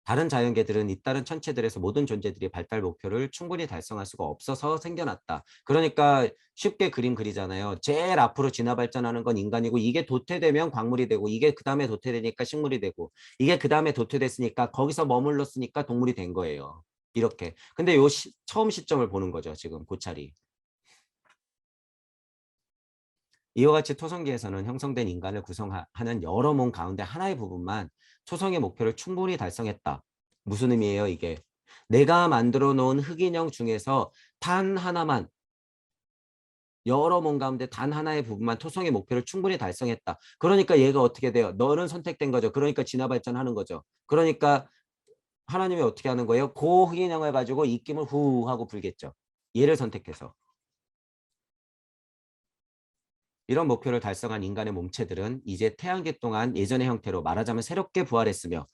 다른 자연계들은 잇따른 천체들에서 모든 존재들이 발달 목표를 충분히 달성할 수가 없어서 생겨났다. 그러니까 쉽게 그림 그리잖아요. 제일 앞으로 진화 발전하는 건 인간이고 이게 도태되면 광물이 되고 이게 그 다음에 도태되니까 식물이 되고 이게 그 다음에 도태됐으니까 거기서 머물렀으니까 동물이 된 거예요. 이렇게. 근데 요 처음 시점을 보는 거죠. 지금 고찰이. 이와 같이 토성계에서는 형성된 인간을 구성하는 여러 몸 가운데 하나의 부분만 토성의 목표를 충분히 달성했다. 무슨 의미예요, 이게? 내가 만들어 놓은 흑인형 중에서 단 하나만 여러 몸 가운데 단 하나의 부분만 토성의 목표를 충분히 달성했다. 그러니까 얘가 어떻게 돼요? 너는 선택된 거죠. 그러니까 진화 발전하는 거죠. 그러니까 하나님이 어떻게 하는 거예요? 그 흑인형을 가지고 입김을 후 하고 불겠죠. 얘를 선택해서. 이런 목표를 달성한 인간의 몸체들은 이제 태양계 동안 예전의 형태로 말하자면 새롭게 부활했으며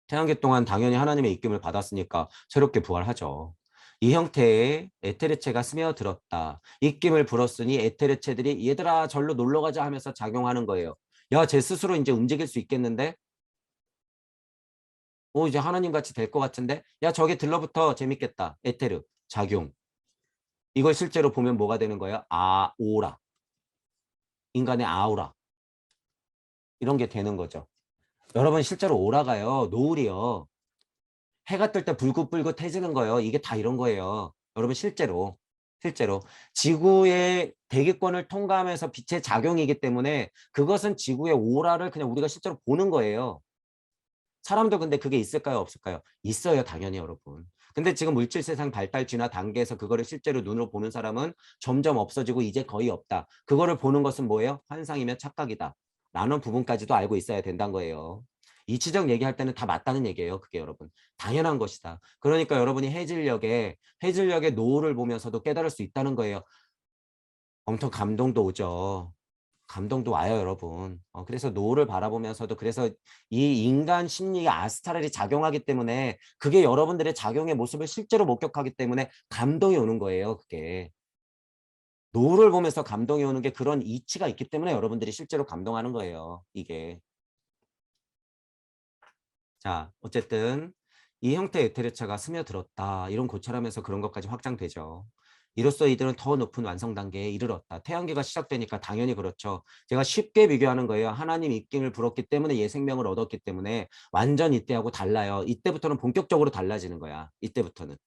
태양계 동안 당연히 하나님의 입김을 받았으니까 새롭게 부활하죠. 이 형태의 에테르체가 스며들었다. 입김을 불었으니 에테르체들이 얘들아 절로 놀러가자 하면서 작용하는 거예요. 야, 쟤 스스로 이제 움직일 수 있겠는데? 이제 하나님 같이 될 것 같은데? 야, 저기 들러붙어 재밌겠다. 에테르 작용. 이걸 실제로 보면 뭐가 되는 거예요? 아오라. 인간의 아우라. 이런 게 되는 거죠. 여러분 실제로 오라가요. 노을이요. 해가 뜰 때 불긋불긋해지는 거예요. 이게 다 이런 거예요. 여러분 실제로. 실제로. 지구의 대기권을 통과하면서 빛의 작용이기 때문에 그것은 지구의 오라를 그냥 우리가 실제로 보는 거예요. 사람도 근데 그게 있을까요? 없을까요? 있어요, 당연히 여러분. 근데 지금 물질 세상 발달 진화 단계에서 그거를 실제로 눈으로 보는 사람은 점점 없어지고 이제 거의 없다. 그거를 보는 것은 뭐예요? 환상이며 착각이다. 라는 부분까지도 알고 있어야 된다는 거예요. 이치적 얘기할 때는 다 맞다는 얘기예요. 그게 여러분. 당연한 것이다. 그러니까 여러분이 해질녘의 노을을 보면서도 깨달을 수 있다는 거예요. 엄청 감동도 오죠. 감동도 와요, 여러분. 그래서 노을을 바라보면서도 그래서 이 인간 심리가 아스트랄이 작용하기 때문에 그게 여러분들의 작용의 모습을 실제로 목격하기 때문에 감동이 오는 거예요, 그게. 노을을 보면서 감동이 오는 게 그런 이치가 있기 때문에 여러분들이 실제로 감동하는 거예요, 이게. 자, 어쨌든 이 형태의 에테르차가 스며들었다. 이런 고찰하면서 그런 것까지 확장되죠. 이로써 이들은 더 높은 완성 단계에 이르렀다. 태양계가 시작되니까 당연히 그렇죠. 제가 쉽게 비교하는 거예요. 하나님 입김을 불었기 때문에 얘 생명을 얻었기 때문에 완전 이때하고 달라요. 이때부터는 본격적으로 달라지는 거야. 이때부터는.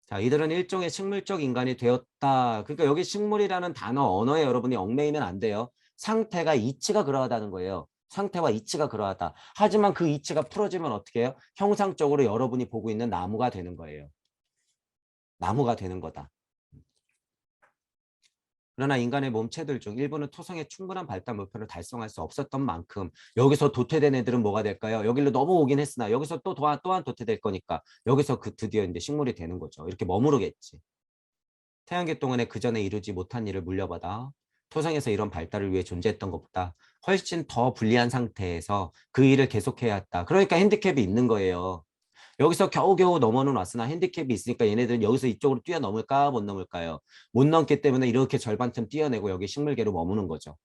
자, 이들은 일종의 식물적 인간이 되었다. 그러니까 여기 식물이라는 단어, 언어에 여러분이 얽매이면 안 돼요. 상태가 이치가 그러하다는 거예요. 상태와 이치가 그러하다. 하지만 그 이치가 풀어지면 어떻게 해요? 형상적으로 여러분이 보고 있는 나무가 되는 거예요. 나무가 되는 거다. 그러나 인간의 몸체들 중 일부는 토성의 충분한 발달 목표를 달성할 수 없었던 만큼 여기서 도태된 애들은 뭐가 될까요? 여기로 넘어오긴 했으나 여기서 또 또한 도태될 거니까 여기서 그 드디어 이제 식물이 되는 거죠. 이렇게 머무르겠지. 태양계 동안에 그 전에 이루지 못한 일을 물려받아 토성에서 이런 발달을 위해 존재했던 것보다 훨씬 더 불리한 상태에서 그 일을 계속해야 했다. 그러니까 핸디캡이 있는 거예요. 여기서 겨우겨우 넘어는 왔으나 핸디캡이 있으니까 얘네들은 여기서 이쪽으로 뛰어넘을까 못 넘을까요? 못 넘기 때문에 이렇게 절반쯤 뛰어내고 여기 식물계로 머무는 거죠.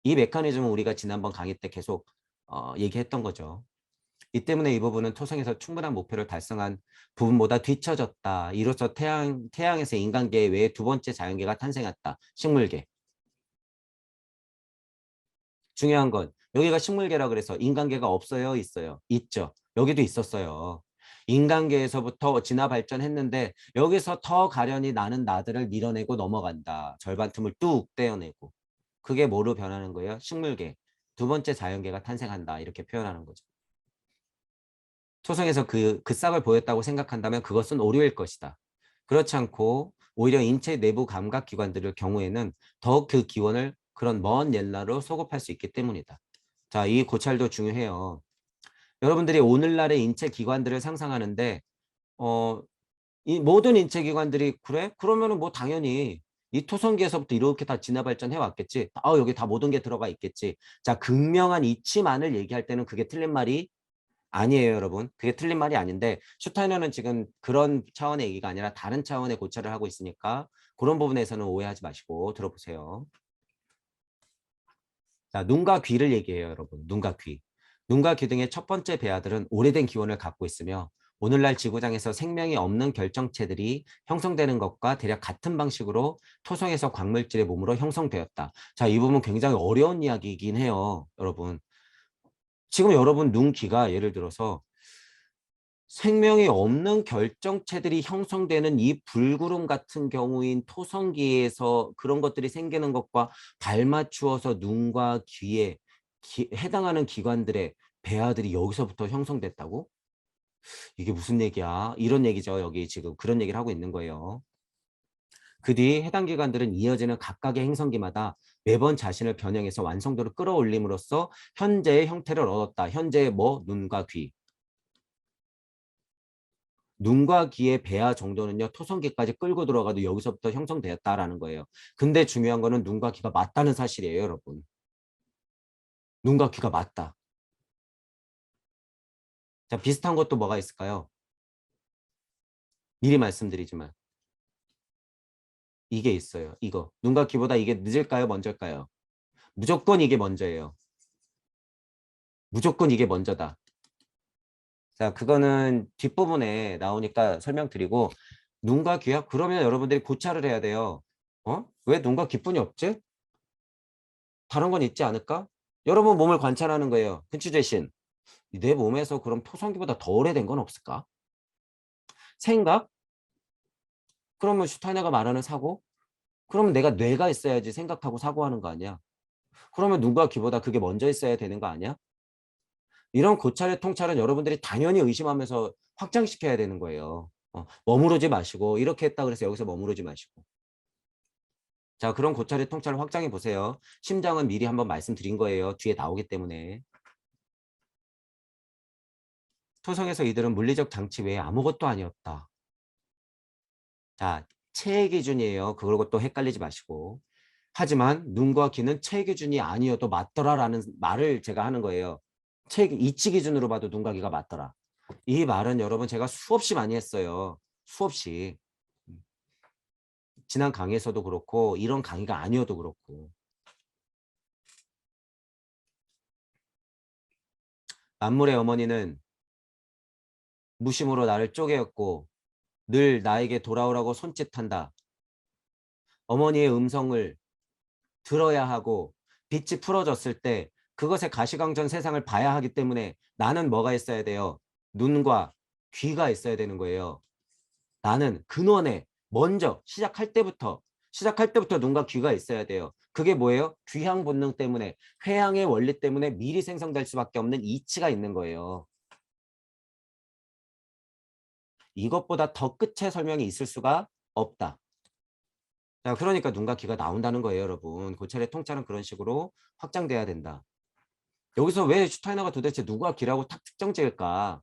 이 메커니즘은 우리가 지난번 강의 때 계속 얘기했던 거죠. 이 때문에 이 부분은 토성에서 충분한 목표를 달성한 부분보다 뒤처졌다. 이로써 태양에서 인간계 외에 두 번째 자연계가 탄생했다. 식물계. 중요한 건 여기가 식물계라 그래서 인간계가 없어요? 있어요? 있죠. 여기도 있었어요. 인간계에서부터 진화 발전했는데 여기서 더 가련히 나는 나들을 밀어내고 넘어간다. 절반 틈을 뚝 떼어내고. 그게 뭐로 변하는 거예요? 식물계. 두 번째 자연계가 탄생한다. 이렇게 표현하는 거죠. 토성에서 그 싹을 보였다고 생각한다면 그것은 오류일 것이다. 그렇지 않고 오히려 인체 내부 감각 기관들의 경우에는 더욱 그 기원을 그런 먼 옛날로 소급할 수 있기 때문이다. 자, 이 고찰도 중요해요. 여러분들이 오늘날의 인체 기관들을 상상하는데 이 모든 인체 기관들이 그래? 그러면은 뭐 당연히 이 토성계에서부터 이렇게 다 진화 발전해 왔겠지. 여기 다 모든 게 들어가 있겠지. 자, 극명한 이치만을 얘기할 때는 그게 틀린 말이 아니에요, 여러분. 그게 틀린 말이 아닌데 슈타이너는 지금 그런 차원의 얘기가 아니라 다른 차원의 고찰을 하고 있으니까 그런 부분에서는 오해하지 마시고 들어보세요. 자, 눈과 귀를 얘기해요, 여러분. 눈과 귀. 눈과 귀 등의 첫 번째 배아들은 오래된 기원을 갖고 있으며 오늘날 지구상에서 생명이 없는 결정체들이 형성되는 것과 대략 같은 방식으로 토성에서 광물질의 몸으로 형성되었다. 자, 이 부분 굉장히 어려운 이야기이긴 해요, 여러분. 지금 여러분 눈, 귀가 예를 들어서 생명이 없는 결정체들이 형성되는 이 불구름 같은 경우인 토성기에서 그런 것들이 생기는 것과 발맞추어서 눈과 귀에 해당하는 기관들의 배아들이 여기서부터 형성됐다고? 이게 무슨 얘기야? 이런 얘기죠. 여기 지금 그런 얘기를 하고 있는 거예요. 그 뒤 해당 기관들은 이어지는 각각의 행성기마다 매번 자신을 변형해서 완성도를 끌어올림으로써 현재의 형태를 얻었다. 현재의 뭐? 눈과 귀. 눈과 귀의 배아 정도는요, 토성기까지 끌고 들어가도 여기서부터 형성되었다라는 거예요. 근데 중요한 거는 눈과 귀가 맞다는 사실이에요, 여러분. 눈과 귀가 맞다. 자, 비슷한 것도 뭐가 있을까요? 미리 말씀드리지만 이게 있어요. 이거. 눈과 귀보다 이게 늦을까요? 먼저일까요? 무조건 이게 먼저예요. 무조건 이게 먼저다. 자, 그거는 뒷부분에 나오니까 설명드리고 눈과 귀야? 그러면 여러분들이 고찰을 해야 돼요. 왜 눈과 귀뿐이 없지? 다른 건 있지 않을까? 여러분 몸을 관찰하는 거예요. 근추제신. 내 몸에서 그럼 토성기보다 더 오래된 건 없을까? 생각? 그러면 슈타이너가 말하는 사고? 그러면 내가 뇌가 있어야지 생각하고 사고하는 거 아니야? 그러면 눈과 귀보다 그게 먼저 있어야 되는 거 아니야? 이런 고찰의 통찰은 여러분들이 당연히 의심하면서 확장시켜야 되는 거예요. 머무르지 마시고 이렇게 했다 그래서 여기서 머무르지 마시고. 자, 그런 고찰의 통찰을 확장해 보세요. 심장은 미리 한번 말씀드린 거예요. 뒤에 나오기 때문에. 토성에서 이들은 물리적 장치 외에 아무것도 아니었다. 자, 체의 기준이에요. 그걸또 헷갈리지 마시고. 하지만 눈과 귀는 체의 기준이 아니어도 맞더라라는 말을 제가 하는 거예요. 이치 기준으로 봐도 눈과 귀가 맞더라. 이 말은 여러분 제가 수없이 많이 했어요. 수없이. 지난 강의에서도 그렇고 이런 강의가 아니어도 그렇고. 만물의 어머니는 무심으로 나를 쪼개었고 늘 나에게 돌아오라고 손짓한다. 어머니의 음성을 들어야 하고 빛이 풀어졌을 때 그것의 가시광전 세상을 봐야 하기 때문에 나는 뭐가 있어야 돼요? 눈과 귀가 있어야 되는 거예요. 나는 근원에 먼저 시작할 때부터 눈과 귀가 있어야 돼요. 그게 뭐예요? 귀향 본능 때문에 회향의 원리 때문에 미리 생성될 수밖에 없는 이치가 있는 거예요. 이것보다 더 끝의 설명이 있을 수가 없다. 자, 그러니까 눈과 귀가 나온다는 거예요, 여러분. 고찰의 통찰은 그런 식으로 확장돼야 된다. 여기서 왜 슈타이너가 도대체 누가 귀라고 탁 특정 지을까?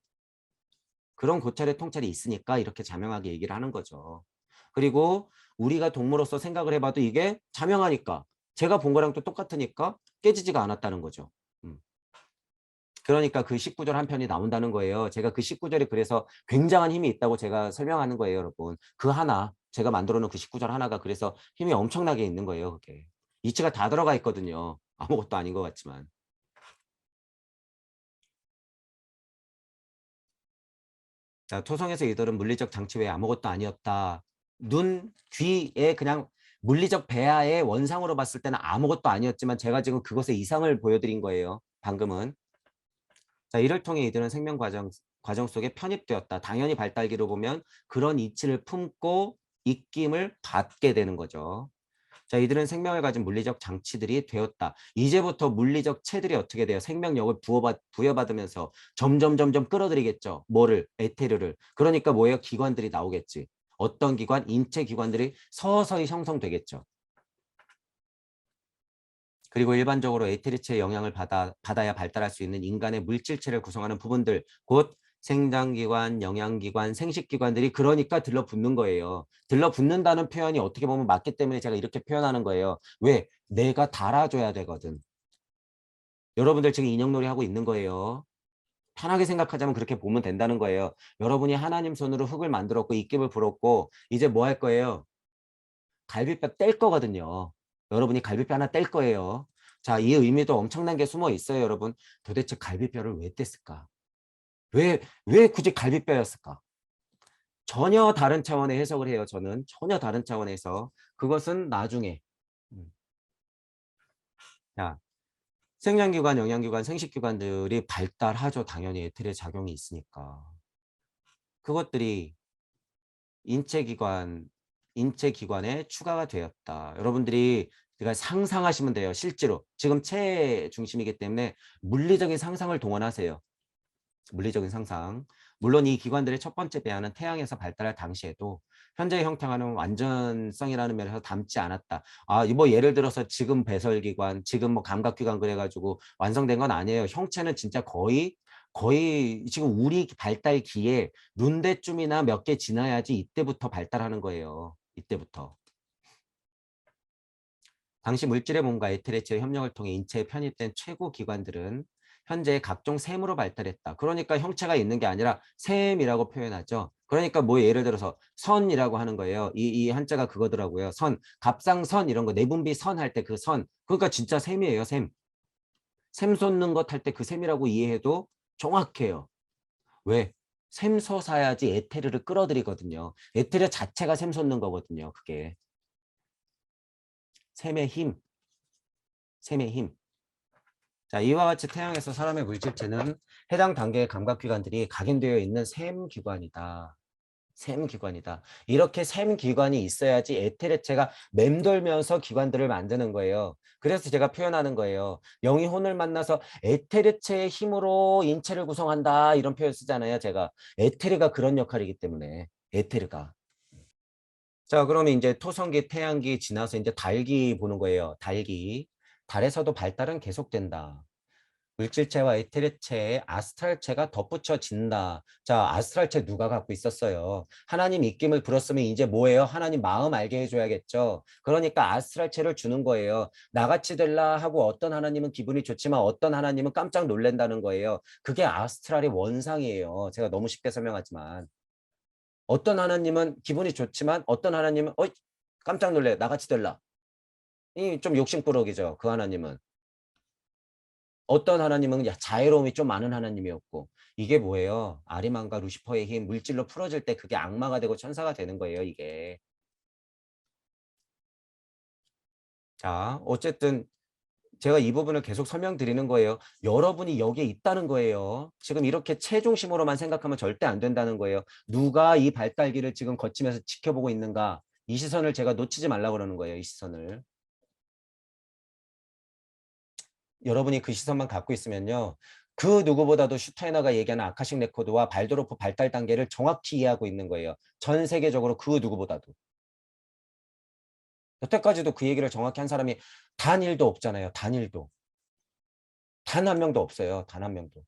그런 고찰의 통찰이 있으니까 이렇게 자명하게 얘기를 하는 거죠. 그리고 우리가 동물로서 생각을 해봐도 이게 자명하니까 제가 본 거랑 또 똑같으니까 깨지지가 않았다는 거죠. 그러니까 그 19절 한 편이 나온다는 거예요. 제가 그 19절이 그래서 굉장한 힘이 있다고 제가 설명하는 거예요, 여러분. 그 하나, 제가 만들어 놓은 그 19절 하나가 그래서 힘이 엄청나게 있는 거예요, 그게. 이치가 다 들어가 있거든요. 아무것도 아닌 것 같지만. 자, 토성에서 이들은 물리적 장치 외에 아무것도 아니었다. 눈, 귀에 그냥 물리적 배아의 원상으로 봤을 때는 아무것도 아니었지만 제가 지금 그것의 이상을 보여드린 거예요. 방금은. 자, 이를 통해 이들은 생명 과정 속에 편입되었다. 당연히 발달기로 보면 그런 이치를 품고 입김을 받게 되는 거죠. 자, 이들은 생명을 가진 물리적 장치들이 되었다. 이제부터 물리적 체들이 어떻게 돼요? 생명력을 부여받으면서 점점 끌어들이겠죠. 뭐를? 에테르를. 그러니까 뭐예요? 기관들이 나오겠지. 어떤 기관? 인체 기관들이 서서히 형성되겠죠. 그리고 일반적으로 에테르체의 영향을 받아야 발달할 수 있는 인간의 물질체를 구성하는 부분들, 곧 생장기관, 영양기관, 생식기관들이 그러니까 들러붙는 거예요. 들러붙는다는 표현이 어떻게 보면 맞기 때문에 제가 이렇게 표현하는 거예요. 왜? 내가 달아줘야 되거든. 여러분들 지금 인형놀이 하고 있는 거예요. 편하게 생각하자면 그렇게 보면 된다는 거예요. 여러분이 하나님 손으로 흙을 만들었고 입김을 불었고 이제 뭐 할 거예요? 갈비뼈 뗄 거거든요. 여러분이 갈비뼈 하나 뗄 거예요. 자, 이 의미도 엄청난 게 숨어 있어요, 여러분. 도대체 갈비뼈를 왜 뗐을까? 왜 굳이 갈비뼈였을까? 전혀 다른 차원의 해석을 해요, 저는. 전혀 다른 차원에서. 그것은 나중에. 음. 자, 생장기관, 영양기관, 생식기관들이 발달하죠. 당연히 에테르의 작용이 있으니까. 그것들이 인체기관, 인체기관에 추가가 되었다. 여러분들이 그러니까 상상하시면 돼요. 실제로. 지금 체 중심이기 때문에 물리적인 상상을 동원하세요. 물리적인 상상. 물론 이 기관들의 첫 번째 배아는 태양에서 발달할 당시에도 현재의 형태와는 완전성이라는 면에서 닮지 않았다. 뭐 예를 들어서 지금 배설기관, 지금 뭐 감각기관 그래가지고 완성된 건 아니에요. 형체는 진짜 거의 지금 우리 발달기에 눈대쯤이나 몇 개 지나야지 이때부터 발달하는 거예요. 이때부터. 당시 물질의 몸과 에테르체의 협력을 통해 인체에 편입된 최고 기관들은 현재 각종 셈으로 발달했다. 그러니까 형체가 있는 게 아니라 셈이라고 표현하죠. 그러니까 뭐 예를 들어서 선이라고 하는 거예요. 이 한자가 그거더라고요. 선, 갑상선 이런 거 내분비 선 할 때 그 선. 그러니까 진짜 셈이에요. 셈. 셈 솟는 것 할 때 그 셈이라고 이해해도 정확해요. 왜? 셈 솟아야지 에테르를 끌어들이거든요. 에테르 자체가 셈 솟는 거거든요. 그게. 셈의 힘. 셈의 힘. 자, 이와 같이 태양에서 사람의 물질체는 해당 단계의 감각기관들이 각인되어 있는 셈기관이다. 샘기관이다. 이렇게 샘기관이 있어야지 에테르체가 맴돌면서 기관들을 만드는 거예요. 그래서 제가 표현하는 거예요. 영이 혼을 만나서 에테르체의 힘으로 인체를 구성한다. 이런 표현 쓰잖아요. 제가. 에테르가 그런 역할이기 때문에. 에테르가. 자, 그러면 이제 토성기, 태양기 지나서 이제 달기 보는 거예요. 달기. 달에서도 발달은 계속된다. 물질체와 에테르체에 아스트랄체가 덧붙여진다. 자, 아스트랄체 누가 갖고 있었어요? 하나님 입김을 불었으면 이제 뭐예요? 하나님 마음 알게 해줘야겠죠. 그러니까 아스트랄체를 주는 거예요. 나같이 될라 하고 어떤 하나님은 기분이 좋지만 어떤 하나님은 깜짝 놀란다는 거예요. 그게 아스트랄의 원상이에요. 제가 너무 쉽게 설명하지만. 어떤 하나님은 기분이 좋지만 어떤 하나님은 어이 깜짝 놀래 나같이 될라. 이 좀 욕심꾸러기죠. 그 하나님은. 어떤 하나님은 자애로움이 좀 많은 하나님이었고 이게 뭐예요? 아리만과 루시퍼의 힘 물질로 풀어질 때 그게 악마가 되고 천사가 되는 거예요. 이게. 자, 어쨌든 제가 이 부분을 계속 설명드리는 거예요. 여러분이 여기에 있다는 거예요. 지금 이렇게 체중심으로만 생각하면 절대 안 된다는 거예요. 누가 이 발달기를 지금 거치면서 지켜보고 있는가? 이 시선을 제가 놓치지 말라고 그러는 거예요. 이 시선을. 여러분이 그 시선만 갖고 있으면요. 그 누구보다도 슈타이너가 얘기하는 아카식 레코드와 발도르프 발달 단계를 정확히 이해하고 있는 거예요. 전 세계적으로 그 누구보다도. 여태까지도 그 얘기를 정확히 한 사람이 단일도 없잖아요. 단일도. 단 한 명도 없어요. 단 한 명도.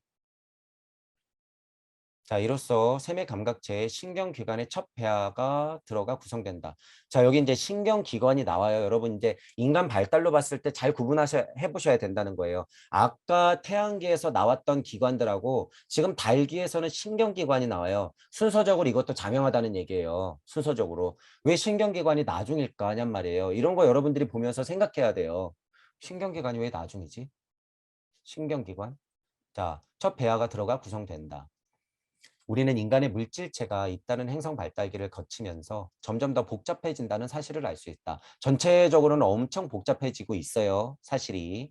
자, 이로써 세밀 감각체의 신경기관의 첫 배아가 들어가 구성된다. 자, 여기 이제 신경기관이 나와요. 여러분 이제 인간 발달로 봤을 때 잘 해보셔야 된다는 거예요. 아까 태양계에서 나왔던 기관들하고 지금 달기에서는 신경기관이 나와요. 순서적으로 이것도 자명하다는 얘기예요. 순서적으로. 왜 신경기관이 나중일까 하냔 말이에요. 이런 거 여러분들이 보면서 생각해야 돼요. 신경기관이 왜 나중이지? 신경기관. 자, 첫 배아가 들어가 구성된다. 우리는 인간의 물질체가 잇따른 행성 발달기를 거치면서 점점 더 복잡해진다는 사실을 알 수 있다. 전체적으로는 엄청 복잡해지고 있어요. 사실이.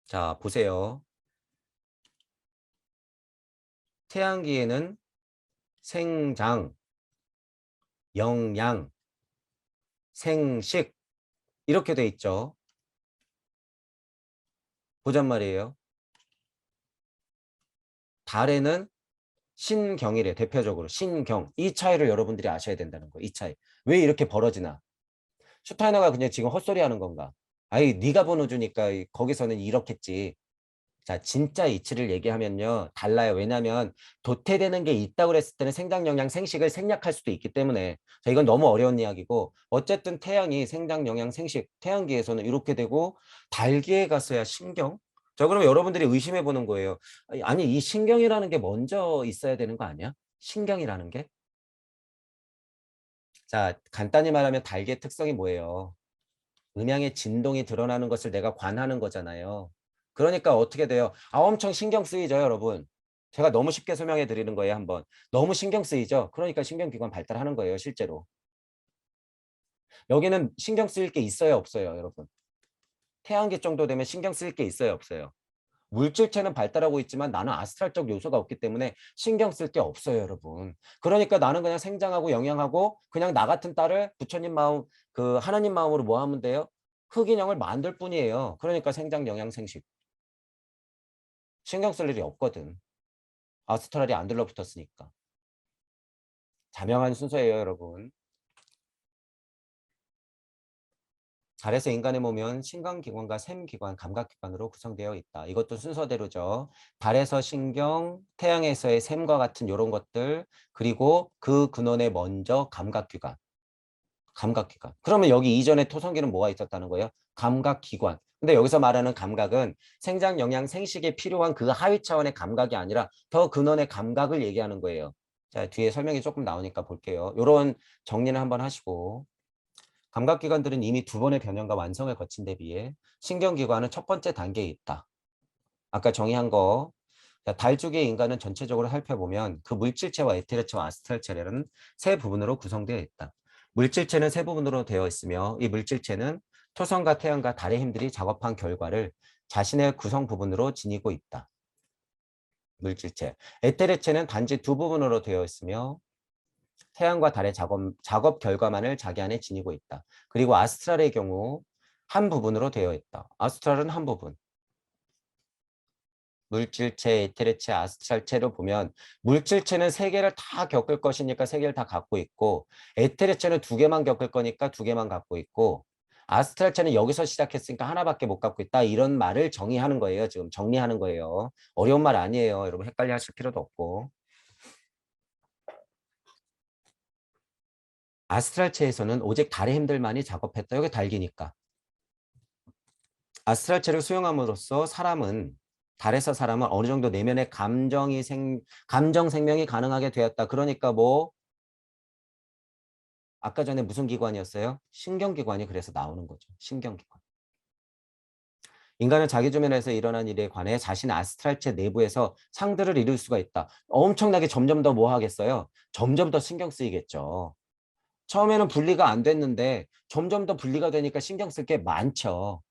자, 보세요. 태양기에는 생장, 영양, 생식 이렇게 돼 있죠. 보잔 말이에요. 달에는 신경이래. 대표적으로 신경. 이 차이를 여러분들이 아셔야 된다는 거예요. 이 차이. 왜 이렇게 벌어지나? 슈타이너가 그냥 지금 헛소리 하는 건가? 아이 네가 번호주니까 거기서는 이렇겠지. 자, 진짜 이치를 얘기하면요. 달라요. 왜냐하면 도태되는 게 있다고 그랬을 때는 생장 영양 생식을 생략할 수도 있기 때문에 자, 이건 너무 어려운 이야기고 어쨌든 태양이 생장 영양 생식 태양계에서는 이렇게 되고 달기에 갔어야 신경. 자, 그러면 여러분들이 의심해 보는 거예요. 아니, 이 신경이라는 게 먼저 있어야 되는 거 아니야? 신경이라는 게? 자, 간단히 말하면 달기의 특성이 뭐예요? 음양의 진동이 드러나는 것을 내가 관하는 거잖아요. 그러니까 어떻게 돼요? 아, 엄청 신경 쓰이죠, 여러분. 제가 너무 쉽게 설명해 드리는 거예요, 한번. 너무 신경 쓰이죠? 그러니까 신경기관 발달하는 거예요, 실제로. 여기는 신경 쓰일 게 있어요, 없어요, 여러분? 태양계 정도 되면 신경 쓰일 게 있어요, 없어요? 물질체는 발달하고 있지만 나는 아스트랄적 요소가 없기 때문에 신경 쓸 게 없어요, 여러분. 그러니까 나는 그냥 생장하고 영양하고 그냥 나 같은 딸을 부처님 마음, 그 하나님 마음으로 뭐 하면 돼요? 흑인형을 만들 뿐이에요. 그러니까 생장, 영양, 생식. 신경 쓸 일이 없거든. 아스트랄이 안 들러붙었으니까. 자명한 순서예요, 여러분. 달에서 인간의 몸은 신경기관과 샘기관, 감각기관으로 구성되어 있다. 이것도 순서대로죠. 달에서 신경, 태양에서의 샘과 같은 이런 것들, 그리고 그 근원에 먼저 감각기관. 감각기관. 그러면 여기 이전에 토성기는 뭐가 있었다는 거예요? 감각기관. 근데 여기서 말하는 감각은 생장, 영양, 생식에 필요한 그 하위 차원의 감각이 아니라 더 근원의 감각을 얘기하는 거예요. 자, 뒤에 설명이 조금 나오니까 볼게요. 이런 정리를 한번 하시고 감각기관들은 이미 두 번의 변형과 완성을 거친 데 비해 신경기관은 첫 번째 단계에 있다. 아까 정의한 거. 자, 달주기의 인간은 전체적으로 살펴보면 그 물질체와 에테르체와 아스트랄체라는 세 부분으로 구성되어 있다. 물질체는 세 부분으로 되어 있으며 이 물질체는 토성과 태양과 달의 힘들이 작업한 결과를 자신의 구성 부분으로 지니고 있다. 물질체. 에테르체는 단지 두 부분으로 되어 있으며 태양과 달의 작업 결과만을 자기 안에 지니고 있다. 그리고 아스트랄의 경우 한 부분으로 되어 있다. 아스트랄은 한 부분. 물질체, 에테르체, 아스트랄체로 보면 물질체는 세 개를 다 겪을 것이니까 세 개를 다 갖고 있고 에테르체는 두 개만 겪을 거니까 두 개만 갖고 있고 아스트랄체는 여기서 시작했으니까 하나밖에 못 갖고 있다. 이런 말을 정의하는 거예요. 지금 정리하는 거예요. 어려운 말 아니에요. 여러분 헷갈려 하실 필요도 없고. 아스트랄체에서는 오직 달의 힘들만이 작업했다. 여기 달기니까. 아스트랄체를 수용함으로써 달에서 사람은 어느 정도 내면의 감정 생명이 가능하게 되었다. 그러니까 뭐 아까 전에 무슨 기관이었어요? 신경기관이 그래서 나오는 거죠. 신경기관. 인간은 자기 주변에서 일어난 일에 관해 자신의 아스트랄체 내부에서 상들을 이룰 수가 있다. 엄청나게 점점 더 뭐 하겠어요? 점점 더 신경 쓰이겠죠. 처음에는 분리가 안 됐는데 점점 더 분리가 되니까 신경 쓸 게 많죠.